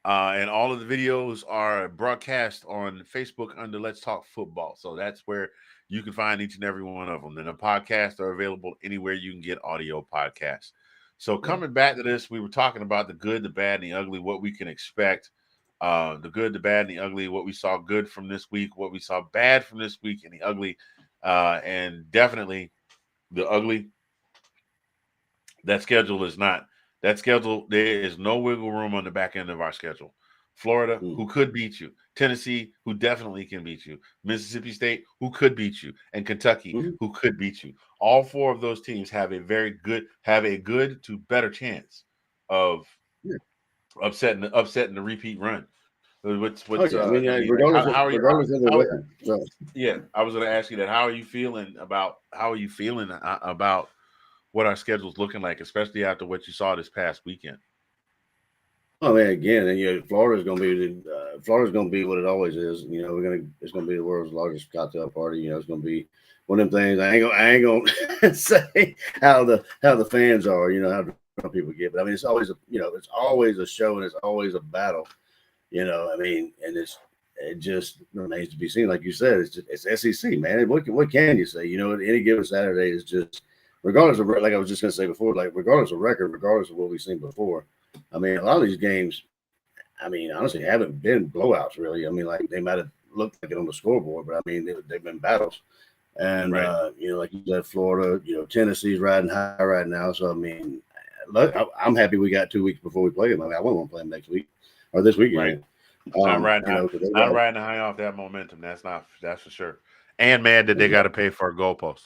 And all of the videos are broadcast on Facebook under Let's Talk Football. So that's where you can find each and every one of them. And the podcasts are available anywhere you can get audio podcasts. So coming back to this, we were talking about the good, the bad, and the ugly, what we can expect. The good, the bad, and the ugly, what we saw good from this week, what we saw bad from this week, and the ugly. And definitely the ugly, that schedule is not. That schedule, there is no wiggle room on the back end of our schedule. Florida, who could beat you. Tennessee, who definitely can beat you. Mississippi State, who could beat you. And Kentucky, who could beat you. All four of those teams have a good to better chance of upsetting the repeat run. Regardless of the record. Yeah, I was going to ask you that. How are you feeling about what our schedule's looking like, especially after what you saw this past weekend? Oh man, again, and Florida's going to be what it always is. It's going to be the world's largest cocktail party. It's going to be one of them things. I ain't gonna say how the fans are. How drunk people get, but I mean, it's always a show and it's always a battle. And it just remains to be seen. Like you said, it's SEC, man. What can you say? Any given Saturday is just. Regardless of, like I was just going to say before, like regardless of record, regardless of what we've seen before, I mean, a lot of these games, I mean, honestly, haven't been blowouts really. I mean, like they might have looked like it on the scoreboard, but I mean, they've been battles. And, like you said, Florida, Tennessee's riding high right now. So, I mean, look, I'm happy we got 2 weeks before we play them. I mean, I won't want to play them next week or this weekend. Not riding high off that momentum. That's for sure. And mad that they got to pay for a goalpost.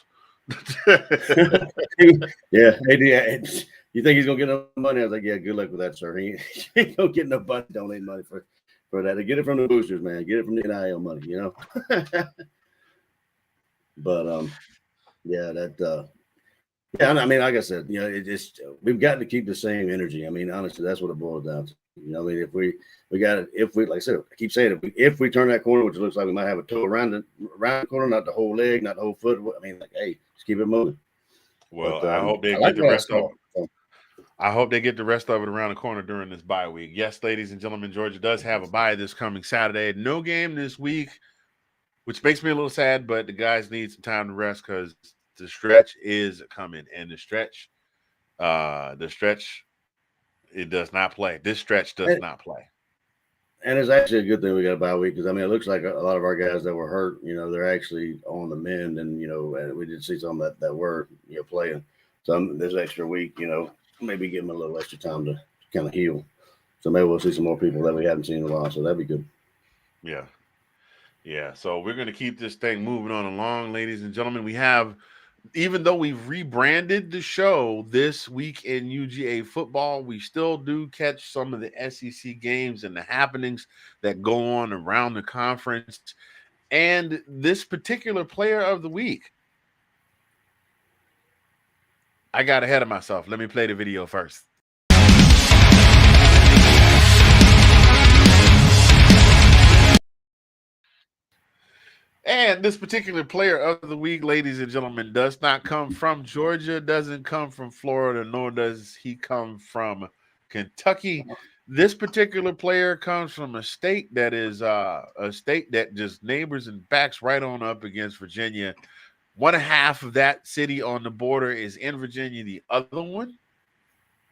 Yeah. You think he's gonna get no money? I was like, yeah, good luck with that, sir. He ain't gonna get no money, donate money for that. They get it from the boosters, man. Get it from the NIL money, But I mean, like I said, we've got to keep the same energy. I mean, honestly, that's what it boils down to. I mean, if we like I said, I keep saying if we turn that corner, which it looks like we might have a toe around the corner, not the whole leg, not the whole foot. I mean, like, hey, just keep it moving. Well, I hope they get the rest of it. I hope they get the rest of it around the corner during this bye week. Yes, ladies and gentlemen, Georgia does have a bye this coming Saturday. No game this week, which makes me a little sad, but the guys need some time to rest because the stretch is coming, and the stretch, it does not play. This stretch does not play. And it's actually a good thing we got a bye week because, I mean, it looks like a lot of our guys that were hurt, they're actually on the mend. And, and we did see some that were, playing. So this extra week, maybe give them a little extra time to kind of heal. So maybe we'll see some more people that we haven't seen in a while. So that'd be good. Yeah. Yeah. So we're going to keep this thing moving on along, ladies and gentlemen. We have, even though we've rebranded the show this week in UGA football, we still do catch some of the SEC games and the happenings that go on around the conference. And this particular player of the week, I got ahead of myself. Let me play the video first. And this particular player of the week, ladies and gentlemen, does not come from Georgia, doesn't come from Florida, nor does he come from Kentucky. This particular player comes from a state that is a state that just neighbors and backs right on up against Virginia. One half of that city on the border is in Virginia. The other one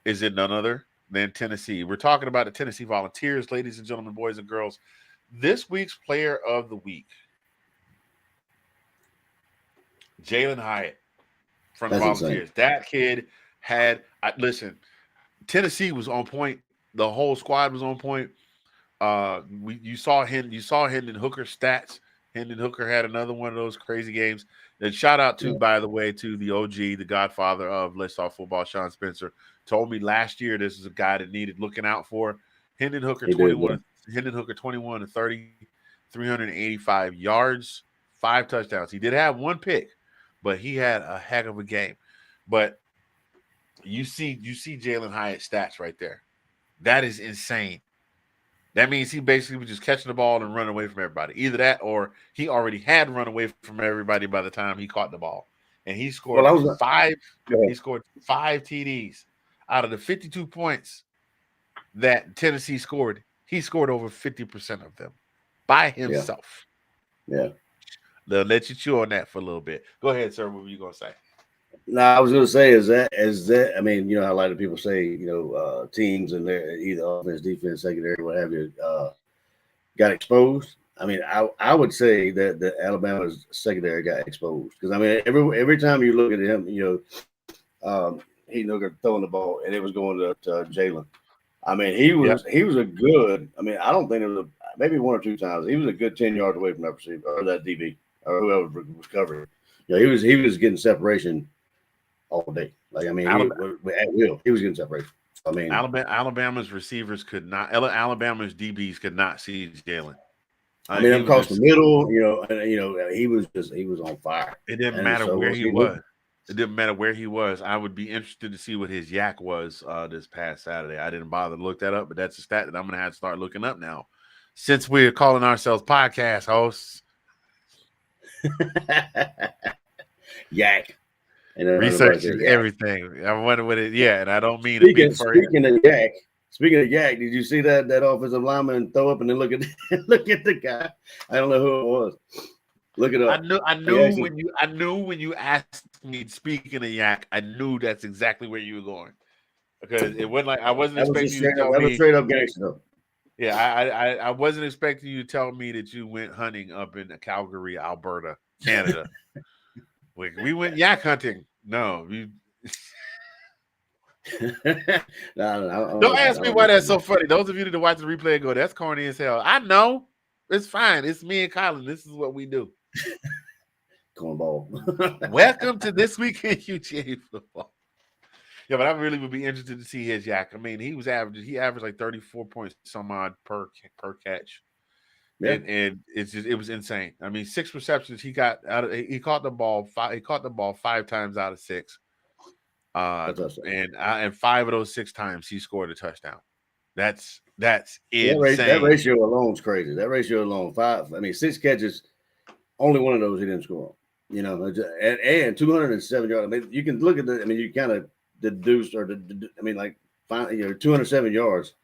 is in none other than Tennessee. We're talking about the Tennessee Volunteers, ladies and gentlemen, boys and girls. This week's player of the week, Jalen Hyatt from the Volunteers. Insane. That kid had listen. Tennessee was on point. The whole squad was on point. You saw Hendon Hooker's stats. Hendon Hooker had another one of those crazy games. And shout out to, by the way, to the OG, the godfather of Let's Talk Football, Sean Spencer, told me last year this is a guy that needed looking out for. Hendon Hooker 21 to 30, 385 yards, 5 touchdowns. He did have 1 pick, but he had a heck of a game. But you see Jalen Hyatt's stats right there. That is insane. That means he basically was just catching the ball and running away from everybody. Either that or he already had run away from everybody by the time he caught the ball. And he scored 5 TDs. Out of the 52 points that Tennessee scored, he scored over 50% of them by himself. Yeah. They'll let you chew on that for a little bit. Go ahead, sir. What were you going to say? No, I was going to say is that I mean, you know, how a lot of people say, teams and their either offense, defense, secondary, what have you, got exposed. I mean, I would say that the Alabama's secondary got exposed because I mean, every time you look at him, he throwing the ball and it was going to Jalen. I mean, he was a good. I mean, I don't think it was maybe 1 or 2 times. He was a good 10 yards away from that receiver or that DB or whoever was covering. He was getting separation all day. Like I mean, he was getting separation. I mean, Alabama's receivers could not. Alabama's DBs could not see Jalen. I mean, across the middle, he was on fire. It didn't matter where he was. It didn't matter where he was. I would be interested to see what his yak was this past Saturday. I didn't bother to look that up, but that's a stat that I'm going to have to start looking up now, since we're calling ourselves podcast hosts. Yak. Researching everything. I wonder what it. Yeah, and I don't mean speaking of yak. Speaking of yak, did you see that offensive lineman throw up and then look at the guy? I don't know who it was. Look it up. I knew when you asked me. Speaking of yak, I knew that's exactly where you were going because it wasn't like I wasn't expecting you to tell me. That was straight up gangster. Yeah, I wasn't expecting you to tell me that you went hunting up in Calgary, Alberta, Canada. We went yak hunting. No, no. Don't ask me why that's so funny. Those of you that watch the replay go, that's corny as hell. I know. It's fine. It's me and Collin. This is what we do. Cornball. Welcome to This Week in UGA Football. Yeah, but I really would be interested to see his yak. I mean, he averaged like 34 points some odd per catch. Yeah. And it was insane. I mean, 6 receptions he caught the ball 5 times out of 6. And 5 of those 6 times he scored a touchdown. That's insane. That ratio alone is crazy. That ratio alone, 6 catches, only one of those he didn't score. And 207 yards. I mean, you can look at you kind of deduce 207 yards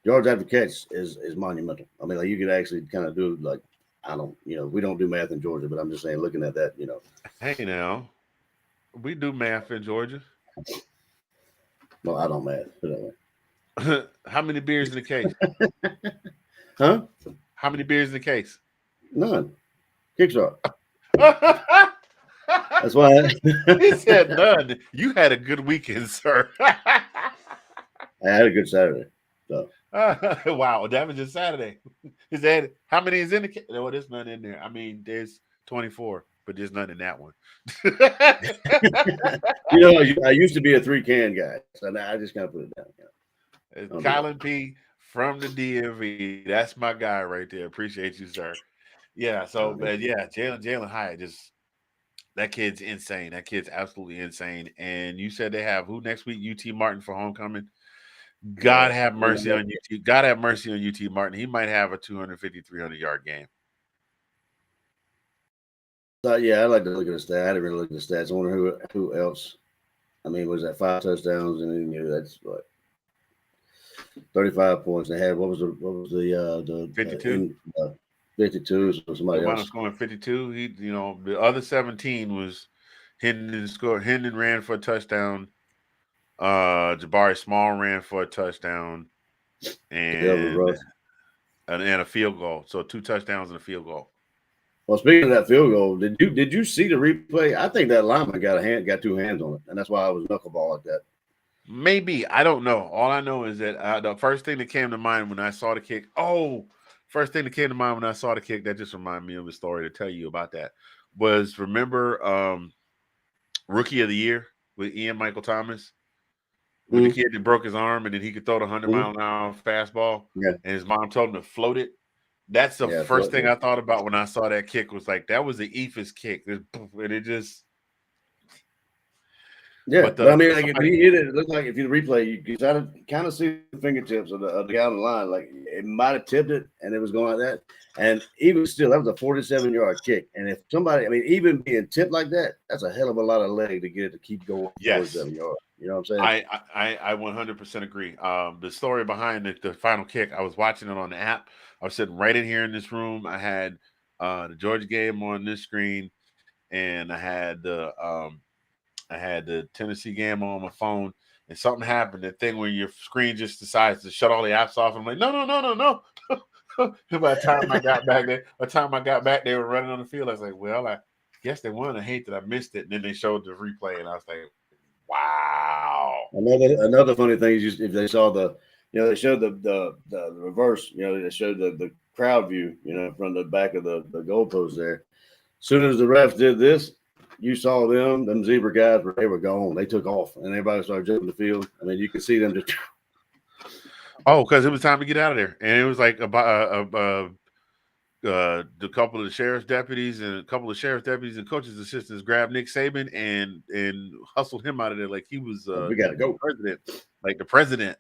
after catch is monumental. I mean, like you could actually kind of do like, we don't do math in Georgia, but I'm just saying, looking at that, Hey, now, we do math in Georgia. No, I don't math. Put it that way. How many beers in the case? Huh? How many beers in the case? None. Kickstart. That's why he said none. You had a good weekend, sir. I had a good Saturday. So. Wow, that was just Saturday. Is that how many is in the case? No, there's none in there. I mean, there's 24, but there's none in that one. I used to be a 3-can guy, so now I just kind of put it down. Collin P from the DMV. That's my guy right there. Appreciate you, sir. Yeah. So, but yeah, Jalen Hyatt, just that kid's insane. That kid's absolutely insane. And you said they have who next week? UT Martin for homecoming. God have mercy on UT. God have mercy on UT Martin. He might have a 250, 300 yard game. Yeah, I like to look at the stat. I didn't really look at the stats. I wonder who else. I mean, was that 5 touchdowns and then that's what 35 points they had. What was the 52. 52? So somebody Wound up else. scoring 52. The other 17 was Hendon scored. Hendon ran for a touchdown. Jabari Small ran for a touchdown, and a field goal. So 2 touchdowns and a field goal. Well, speaking of that field goal, did you see the replay? I think that lineman got 2 hands on it, and that's why I was knuckleball like that. Maybe, I don't know. All I know is that the first thing that came to mind when I saw the kick. That just reminded me of a story to tell you about that. Was remember Rookie of the Year with Ian Michael Thomas? With the kid that broke his arm and then he could throw the 100-mile-an-hour fastball, and his mom told him to float it. That's the first thing I thought about when I saw that kick. Was like, that was the Ephus kick, and it just but I mean, like if he hit it, it looked like if you replay, you kind of see the fingertips of the guy on the line. Like it might have tipped it, and it was going like that. And even still, that was a 47-yard kick. And if somebody, I mean, even being tipped like that, that's a hell of a lot of leg to get it to keep going 47 yards. You know what I'm saying? I 100% agree. The story behind the final kick, I was watching it on the app. I was sitting right in here in this room. I had the Georgia game on this screen, and I had the Tennessee game on my phone, and something happened. That thing where your screen just decides to shut all the apps off. I'm like, no. By the time I got back, they were running on the field. I was like, well, I guess they won. I hate that I missed it. And then they showed the replay, and I was like, wow. Another funny thing is if they saw they showed the reverse, they showed the crowd view, from the back of the goalpost there. As soon as the refs did this, you saw them zebra guys, they were gone. They took off, and everybody started jumping the field. I mean, you could see them just. Oh, because it was time to get out of there, and it was like about the couple of the sheriff's deputies and coaches' assistants grabbed Nick Saban and hustled him out of there like he was we got to go, the president.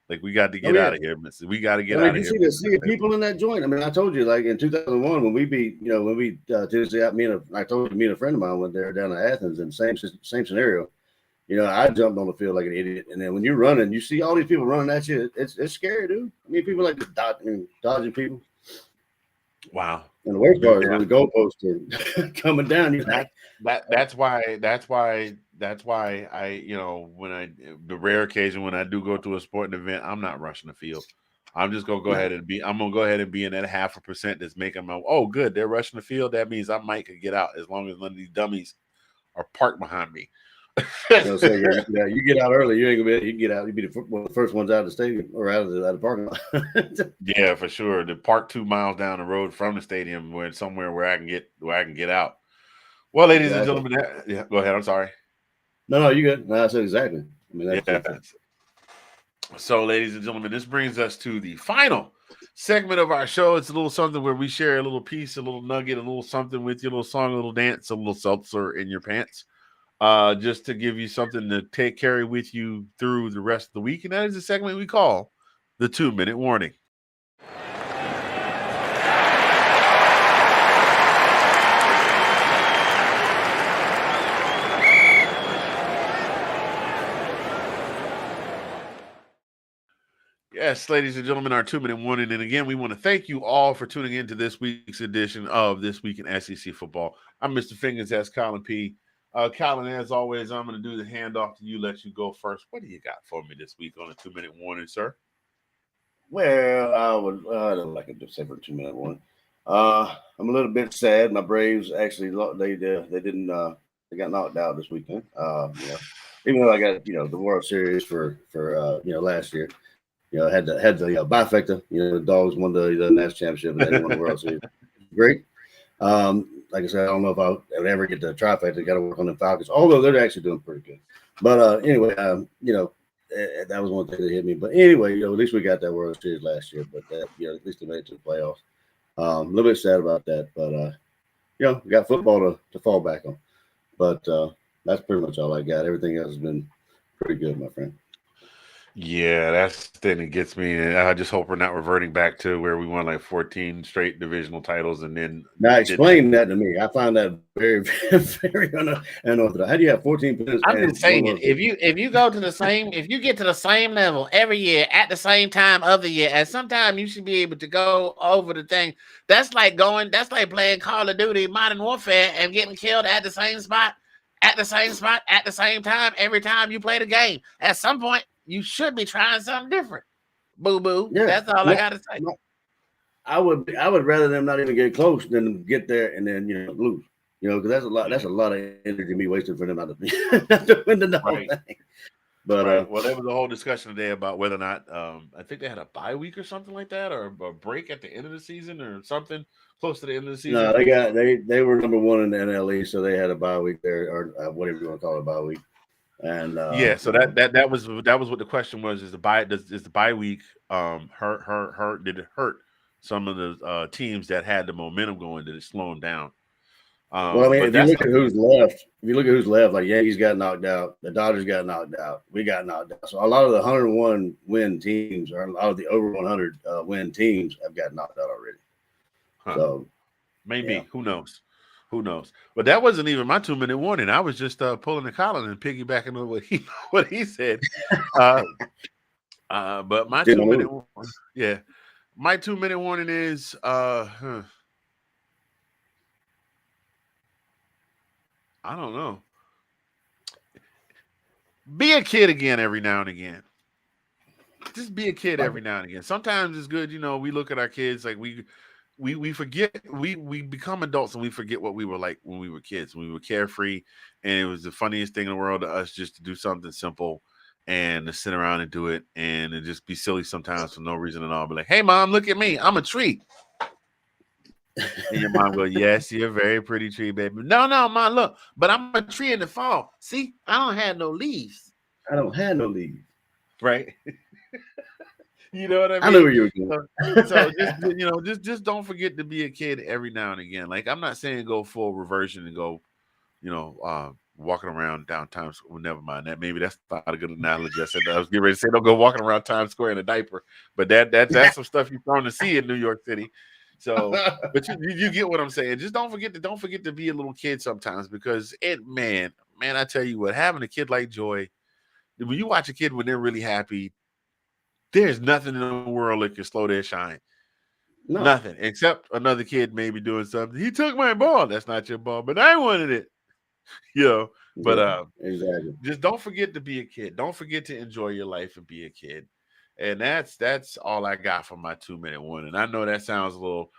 Like, we got to get out of here, Mista. We got to get out of here. You see the people in that joint. I mean, I told you, like in 2001 when we beat, Tennessee. I told you, me and a friend of mine went there down to Athens, and same scenario. I jumped on the field like an idiot, and then when you're running, you see all these people running at you. It's scary, dude. I mean, people like just dodging people. Wow. And the worst part is when the goalposts are coming down. That's why I, the rare occasion when I do go to a sporting event, I'm not rushing the field. I'm just gonna go ahead and be in that 0.5% that's making good, they're rushing the field. That means I might could get out as long as none of these dummies are parked behind me. You get out early, you ain't gonna be. You get out. You be one of the first ones out of the stadium or out of the parking lot. Yeah, for sure. The park 2 miles down the road from the stadium, where I can get out. Well, ladies and gentlemen, go ahead. I'm sorry. No, you good. No, I said exactly. I mean, that's So, ladies and gentlemen, this brings us to the final segment of our show. It's a little something where we share a little piece, a little nugget, a little something with you, a little song, a little dance, a little seltzer in your pants. Just to give you something to carry with you through the rest of the week. And that is a segment we call the 2-minute warning. Yes, ladies and gentlemen, our 2-minute warning. And again, we want to thank you all for tuning in to this week's edition of This Week in SEC Football. I'm Mr. FIngaz and Collin P. Collin, as always, I'm going to do the handoff to you, let you go first. What do you got for me this week on a 2-minute warning, sir? Well, I don't like a separate 2-minute warning. I'm a little bit sad. My Braves actually they got knocked out this weekend. Even though I got the World Series for last year. Had the bifecta. The Dawgs won the national championship and they won the World Series. Great. Like I said, I don't know if I would ever get the trifecta. Got to work on the Falcons, although they're actually doing pretty good. But anyway, that was one thing that hit me. But anyway, at least we got that World Series last year. But that, at least they made it to the playoffs. A little bit sad about that, but we got football to fall back on. But that's pretty much all I got. Everything else has been pretty good, my friend. Yeah, that's the thing that gets me. And I just hope we're not reverting back to where we won like 14 straight divisional titles and then Now didn't. explain that to me. I find that very, very unorthodox. How do you have 14 pins I'm and just saying, one if you go to the same, if you get to the same level every year at the same time of the year, at some time you should be able to go over the thing. That's like playing Call of Duty Modern Warfare and getting killed at the same spot, at the same spot, at the same time every time you play the game. At some point, you should be trying something different. Boo boo. Yeah, That's all I gotta say. I would rather them not even get close than get there and then lose. Because that's a lot. That's a lot of energy me wasted for them not to win the whole Right. thing. But Right. Well, there was a whole discussion today about whether or not I think they had a bye week or something like that, or a break at the end of the season, or something close to the end of the season. no, they were number one in the NLE, so they had a bye week there, or whatever you want to call it, a bye week. And Yeah, so that was what the question was: is the bye week hurt? Did it hurt some of the teams that had the momentum going? Did it slow them down? Well, I mean, But if you that's look at who's left, like Yankees got knocked out, the Dodgers got knocked out, we got knocked out. So a lot of the 101 win teams, or a lot of the over 100 win teams, have got knocked out already. Huh. So maybe yeah. Who knows? Who knows? But that wasn't even my 2-minute warning. I was just pulling the Collin and piggybacking on what he said. But my 2-minute my 2-minute warning is I don't know. Be a kid again every now and again. Just be a kid every now and again. Sometimes it's good, we look at our kids like we forget, we become adults and we forget what we were like when we were kids. When we were carefree, and it was the funniest thing in the world to us just to do something simple and to sit around and do it and to just be silly sometimes for no reason at all. Be like, hey mom, look at me. I'm a tree. And your mom go, yes, you're a very pretty tree, baby. No, mom, look, but I'm a tree in the fall. See, I don't have no leaves. I don't have no leaves. Right. You know what I mean? I know where you were going. So just don't forget to be a kid every now and again. Like, I'm not saying go full reversion and go, walking around downtown. Well, never mind that. Maybe that's not a good analogy. I was getting ready to say don't go walking around Times Square in a diaper, but that's some stuff you're prone to see in New York City. So, but you get what I'm saying. Just don't forget to be a little kid sometimes, because man, I tell you what, having a kid like Joy, when you watch a kid when they're really happy, there's nothing in the world that can slow their shine. No. Nothing, except another kid maybe doing something. He took my ball. That's not your ball, but I wanted it. But exactly. Just don't forget to be a kid. Don't forget to enjoy your life and be a kid. And that's all I got for my 2-minute warning. I know that sounds a little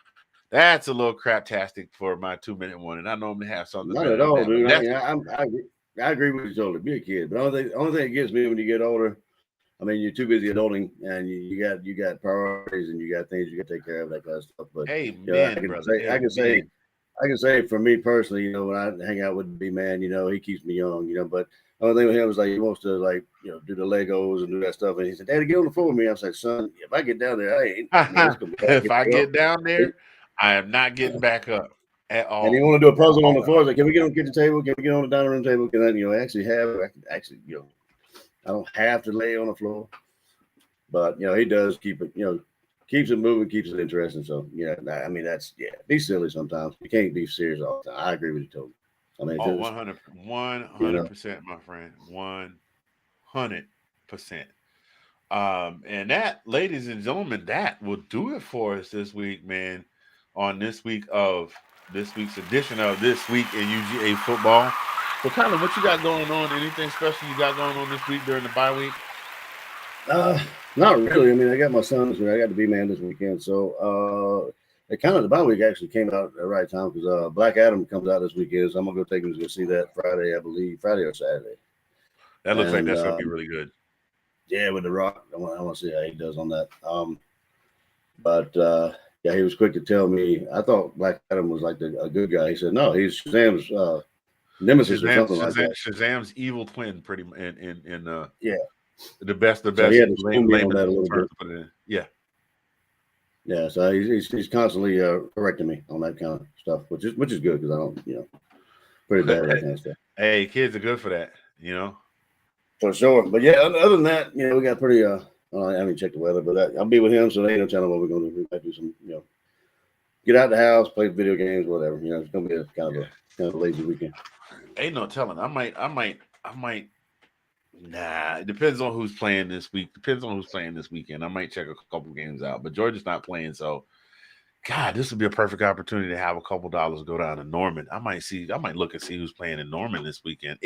craptastic for my 2-minute warning. I normally have something. Not at all, dude. I agree with you totally. Be a kid, but the only thing that gets me when you get older, I mean, you're too busy adulting, and you got priorities, and you got things you got to take care of, that kind of stuff. But hey, man, I can say for me personally, when I hang out with the man, he keeps me young, But the only thing with him is like he wants to do the Legos and do that stuff, and he said, "Daddy, get on the floor with me." I was like, "Son, if I get down there, if I get down there, I am not getting back up at all." And he want to do a puzzle on the floor. I was like, "Can we get on the kitchen table? Can we get on the dining room table? Can I I don't have to lay on the floor." But he does keep it, keeps it moving, keeps it interesting. So I mean, be silly sometimes. You can't be serious all the time. I agree with you totally. I mean, 100%, my friend, 100%. And that, ladies and gentlemen, that will do it for us this week, man. On this week's edition of This Week in UGA Football. So, Collin, what you got going on? Anything special you got going on this week during the bye week? Not really. I mean, I got my son this week. I got the B-Man this weekend. So, the bye week actually came out at the right time because Black Adam comes out this weekend. So I'm going to go take him to go see that Friday, I believe. Friday or Saturday. That looks like that's going to be really good. Yeah, with The Rock. I want to see how he does on that. But he was quick to tell me. I thought Black Adam was like a good guy. He said, no, he's Shazam's nemesis or something like that. Shazam's evil twin, pretty yeah. The best. So he had to school me on that a little bit. Yeah. Yeah, so he's constantly correcting me on that kind of stuff, which is good because I don't, pretty bad at that kind of stuff. Hey, kids are good for that, For sure. But yeah, other than that, we got pretty. I haven't checked the weather, but I'll be with him, so they don't tell him what we're going to do. We might do some, get out the house, play video games, whatever. It's going to be a kind of a lazy weekend. Ain't no telling. I might. Nah, it depends on who's playing this week. Depends on who's playing this weekend. I might check a couple games out, but Georgia's not playing, so God, this would be a perfect opportunity to have a couple dollars go down to Norman. I might look and see who's playing in Norman this weekend.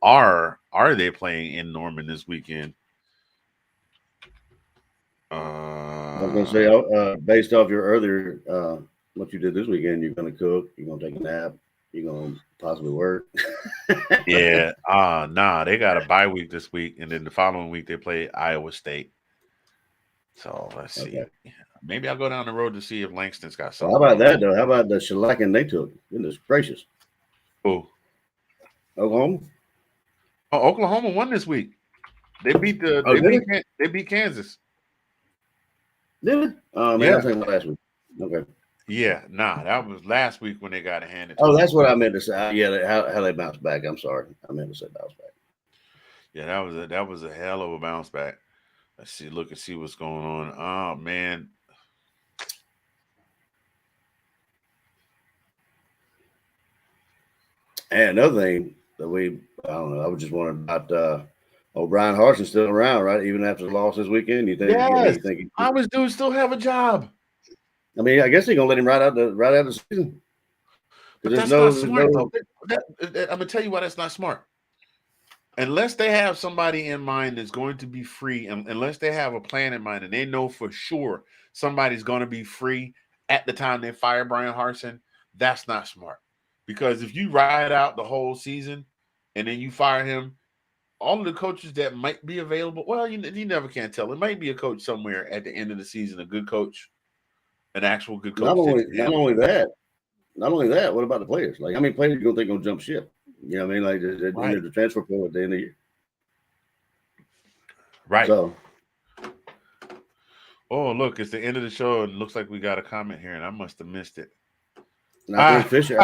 Are they playing in Norman this weekend? I was going to say, based off your earlier, what you did this weekend, you're going to cook, you're going to take a nap, you're going to possibly work. Yeah. Nah, they got a bye week this week, and then the following week they play Iowa State. So let's see. Okay. Maybe I'll go down the road to see if Langston's got something. How about that, though? How about the shellacking they took? Goodness gracious. Oh, Oklahoma? Oh, Oklahoma won this week. They beat they beat Kansas. Did it? Oh, man, Yeah. I was thinking last week. Okay. Yeah, nah, that was last week when they got it handed. Oh, that's what I meant to say. Yeah, how they bounced back. I'm sorry. I meant to say bounce back. Yeah, that was a hell of a bounce back. Let's see, look and see what's going on. Oh man. And another thing that I don't know, I was just wondering about Brian Harson's still around, right? Even after the loss this weekend, you think? Yes. You think How does dude still have a job? I mean, I guess they're gonna let him right out the season. But that's not smart, though. I'm gonna tell you why that's not smart. Unless they have somebody in mind that's going to be free, and unless they have a plan in mind, and they know for sure somebody's going to be free at the time they fire Brian Harsin, that's not smart. Because if you ride out the whole season and then you fire him, all of the coaches that might be available, well, you never can tell. It might be a coach somewhere at the end of the season, a good coach, an actual good coach. Not only that, what about the players? Like, how many players you gonna think gonna jump ship? You know what I mean? Like, they're the transfer portal at the end of the year. Right. So, oh, look, it's the end of the show. It looks like we got a comment here, and I must have missed it. I think Fisher.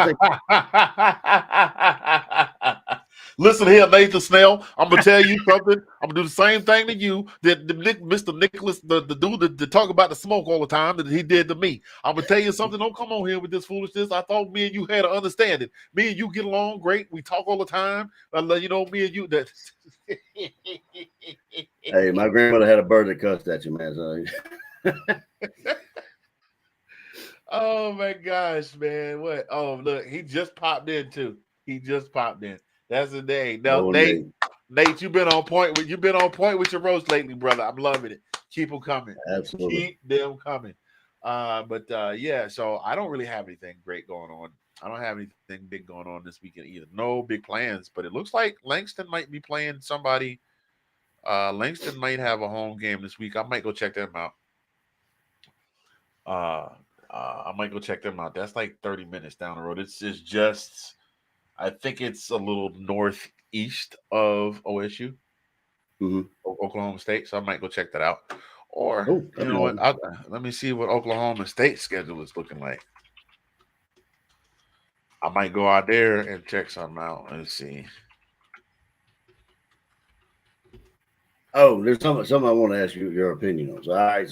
Listen here, Nathan Snell. I'm gonna tell you something. I'm gonna do the same thing to you that Mr. Nicholas, the dude that talk about the smoke all the time, that he did to me. I'm gonna tell you something. Don't come on here with this foolishness. I thought me and you had an understanding. Me and you get along great. We talk all the time. Me and you. That. Hey, my grandmother had a bird that cussed at you, man. So. Oh my gosh, man! What? Oh, look, he just popped in too. He just popped in. That's the day. No, Nate, you've been on point with your roast lately, brother. I'm loving it. Keep them coming. Absolutely. Keep them coming. Yeah. So I don't really have anything great going on. I don't have anything big going on this weekend either. No big plans, but it looks like Langston might be playing somebody. Langston might have a home game this week. I might go check them out. I might go check them out. That's like 30 minutes down the road. It's just, I think it's a little northeast of OSU, Oklahoma State. So I might go check that out. Or, you know what? Let me see what Oklahoma State's schedule is looking like. I might go out there and check something out. Let's see. Oh, there's something I want to ask you your opinion on. So, all right,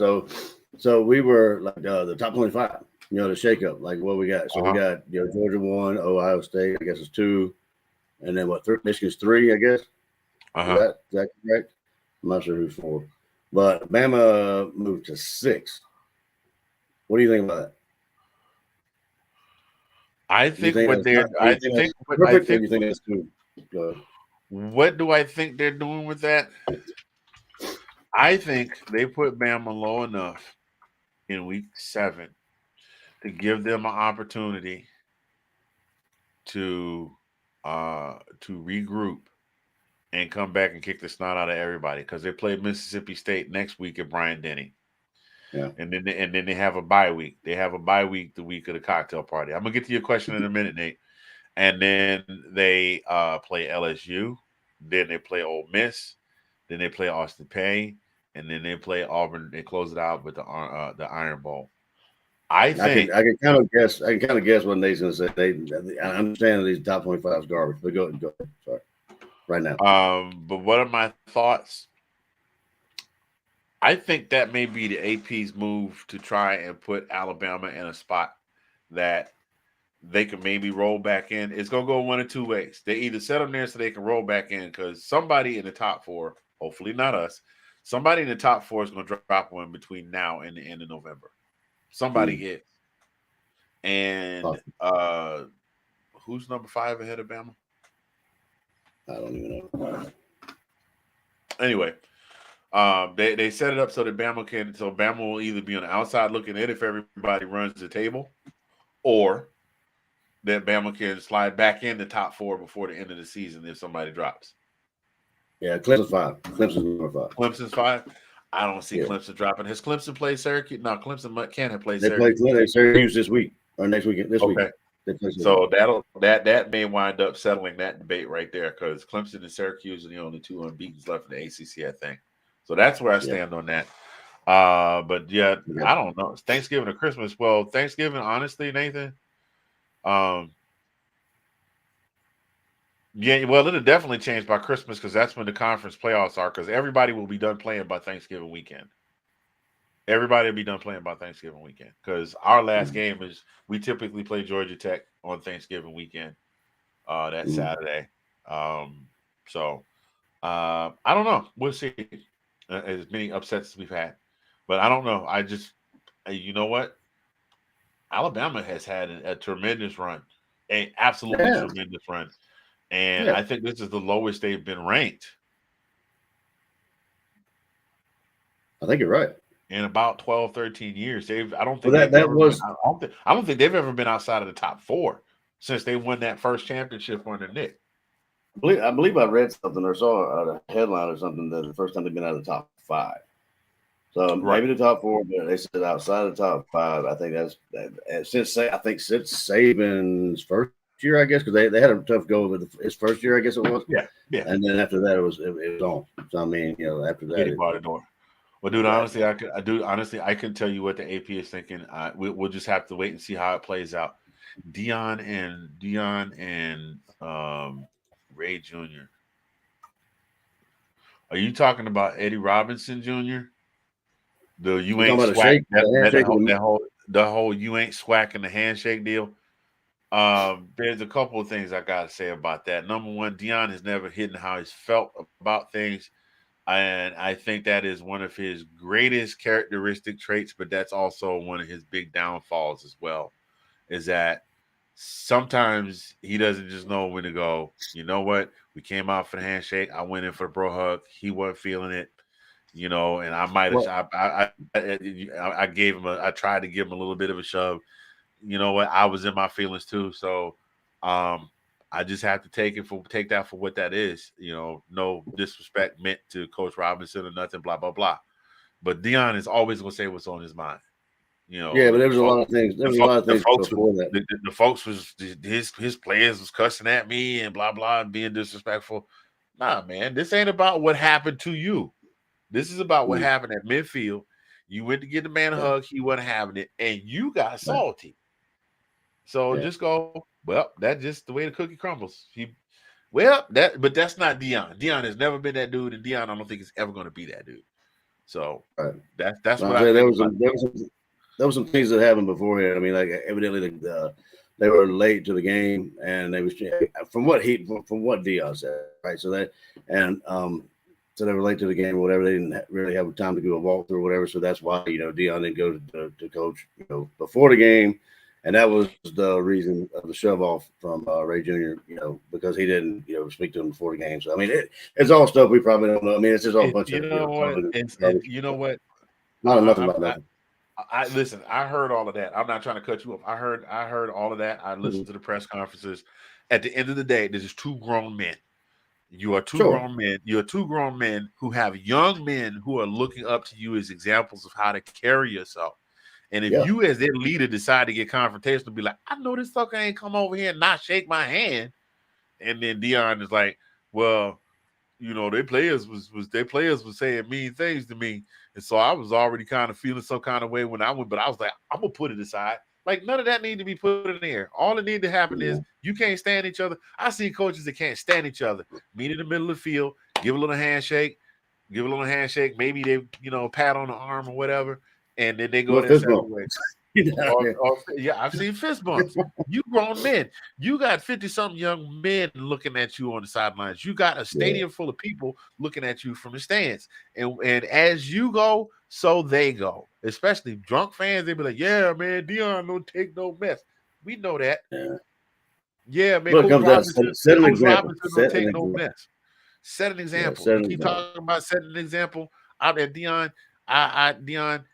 so we were like the top 25, the shakeup, like what we got. So we got Georgia 1, Ohio State, I guess it's 2, and then Michigan's 3, I guess. Is that correct? I'm not sure who's 4, but Bama moved to 6. What do you think about that? What do I think they're doing with that? I think they put Bama low enough in week 7 to give them an opportunity to regroup and come back and kick the snot out of everybody, because they play Mississippi State next week at Bryant-Denny. Yeah. And then they have a bye week. They have a bye week the week of the cocktail party. I'm gonna get to your question in a minute, Nate. And then they play LSU. Then they play Ole Miss. Then they play Austin Peay, and then they play Auburn. They close it out with the Iron Bowl. I can kind of guess what Nate's going to say. I understand these top 25 is garbage, but go ahead. Sorry. right now. But what are my thoughts? I think that may be the AP's move to try and put Alabama in a spot that they can maybe roll back in. It's going to go one of two ways. They either set them there so they can roll back in because somebody in the top four, hopefully not us, somebody in the top four is going to drop one between now and the end of November. Somebody is. And who's number 5 ahead of Bama? I don't even know. Anyway, they set it up so that Bama will either be on the outside looking in if everybody runs the table, or that Bama can slide back in the top 4 before the end of the season if somebody drops. Yeah, Clemson's 5. Clemson's number 5. Clemson's 5. I don't see Clemson dropping. Has Clemson played Syracuse? No, Clemson can't have played Syracuse. They play Syracuse this week or next weekend. This week. So that may wind up settling that debate right there because Clemson and Syracuse are the only 2 unbeatens left in the ACC, I think. So that's where I stand on that. But I don't know. It's Thanksgiving or Christmas. Well, Thanksgiving, honestly, Nathan. It'll definitely change by Christmas because that's when the conference playoffs are. Because everybody will be done playing by Thanksgiving weekend. Everybody will be done playing by Thanksgiving weekend because our last game is we typically play Georgia Tech on Thanksgiving weekend. That's Saturday. So I don't know. We'll see. As many upsets as we've had, but I don't know. I just, you know what? Alabama has had a tremendous run, an absolutely tremendous run, and I think this is the lowest they've been ranked. I think you're right. In about 12, 13 years, I don't think they've ever been outside of the top 4 since they won that first championship under Nick. I believe I read something or saw a headline or something that the first time they've been out of the top 5. So maybe the top 4, but they said outside of the top 5. I think since Saban's first year, I guess, because they had a tough go with his first year, I guess it was. Yeah. And then after that, it was on. So I mean, after that, he bought the door. Well, dude, honestly, I can tell you what the AP is thinking. We'll just have to wait and see how it plays out. Dion and Ray Jr. Are you talking about Eddie Robinson Jr.? The you ain't swack the whole you ain't swacking the handshake deal. There's a couple of things I gotta say about that. Number one, Dion has never hidden how he's felt about things, and I think that is one of his greatest characteristic traits. But that's also one of his big downfalls as well. Is that sometimes he doesn't just know when to go, you know what? We came out for the handshake. I went in for the bro hug. He wasn't feeling it, and I might have, I gave him I tried to give him a little bit of a shove. You know what? I was in my feelings too. So, I just have to take that for what that is. No disrespect meant to Coach Robinson or nothing, blah, blah, blah. But Dion is always going to say what's on his mind. But there was a lot of things. There was a lot of things before that. The folks was his players was cussing at me and blah blah and being disrespectful. Nah, man, this ain't about what happened to you. This is about what happened at midfield. You went to get the man a hug, he wasn't having it, and you got salty. So just go. Well, that's just the way the cookie crumbles. But that's not Dion. Dion has never been that dude, and Dion I don't think is ever going to be that dude. So that's what I think. There was some things that happened beforehand. I mean, like evidently they were late to the game, and they was from what Dion said, right? So they were late to the game or whatever. They didn't really have time to do a walkthrough or whatever. So that's why Dion didn't go to coach before the game, and that was the reason of the shove off from Ray Jr. Because he didn't speak to him before the game. So I mean, it's all stuff we probably don't know. I mean, it's just all a bunch of you know what? Not nothing about nothing. Listen, I heard all of that. I'm not trying to cut you off. I heard all of that. I listened to the press conferences. At the end of the day, this is 2 grown men. You are 2 grown men. You're 2 grown men who have young men who are looking up to you as examples of how to carry yourself. And if you as their leader decide to get confrontational, be like, I know this sucker ain't come over here and not shake my hand. And then Dion is like, well, their players was saying mean things to me. And so I was already kind of feeling some kind of way when I went, but I was like, I'm going to put it aside. Like none of that need to be put in there. All that need to happen is you can't stand each other. I see coaches that can't stand each other. Meet in the middle of the field, give a little handshake, maybe they, pat on the arm or whatever, and then they go their separate ways. Yeah, I've seen fist bumps. You grown men. You got 50-something young men looking at you on the sidelines. You got a stadium full of people looking at you from the stands. And as you go, so they go. Especially drunk fans, they be like, yeah, man, Deion don't take no mess. We know that. Yeah, man. Coach Robinson don't take no mess. Set an example. You keep talking about setting an example. I'm at Deion. Deion,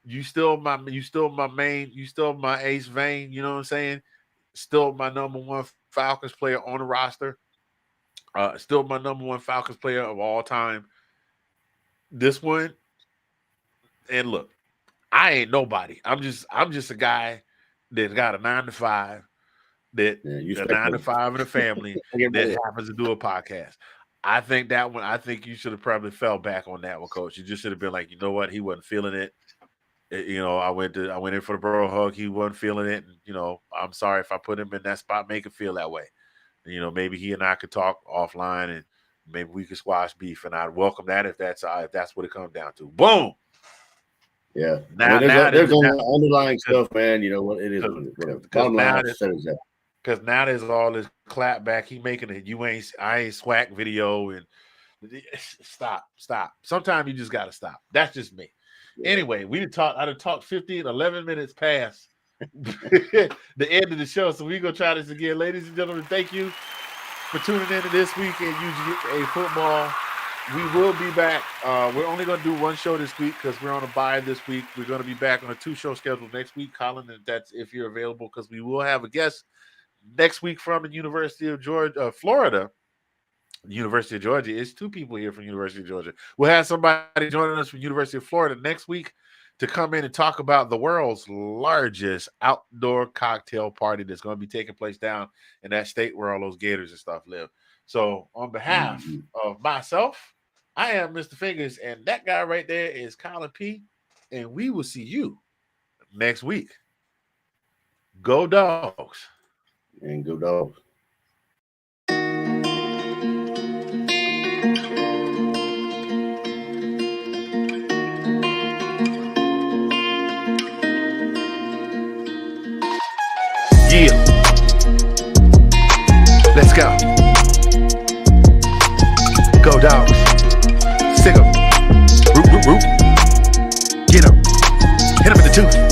you still my ace vein, you know what I'm saying? Still my number one Falcons player on the roster. Still my number one Falcons player of all time. This one, and look, I ain't nobody. I'm just a guy that got a 9-to-5, that a 9-to-5 in a family that happens to do a podcast. I think you should have probably fell back on that one, Coach. You just should have been like, you know what, he wasn't feeling it. I went in for the bro hug. He wasn't feeling it. And, I'm sorry if I put him in that spot, make him feel that way. And, maybe he and I could talk offline and maybe we could squash beef, and I'd welcome that if that's what it comes down to. Boom. Yeah. Now there's underlying stuff, man. You know what it is. Because now there's all this clap back. He making it. I ain't swag video, and stop. Sometimes you just got to stop. That's just me. Anyway, I'd have talked 11 minutes past the end of the show. So we're going to try this again. Ladies and gentlemen, thank you for tuning in to this week in UGA football. We will be back. We're only going to do one show this week because we're on a bye this week. We're going to be back on a 2-show schedule next week, Collin, and that's if you're available, because we will have a guest next week from the University of Florida. University of Georgia. It's 2 people here from University of Georgia. We'll have somebody joining us from University of Florida next week to come in and talk about the world's largest outdoor cocktail party that's going to be taking place down in that state where all those gators and stuff live. So on behalf of myself, I am Mr. FIngaz, and that guy right there is Collin P, and we will see you next week. Go Dogs. And go Dogs. Yeah. Let's go. Go Dogs. Sick 'em. Root. Get 'em. Hit 'em in the tooth.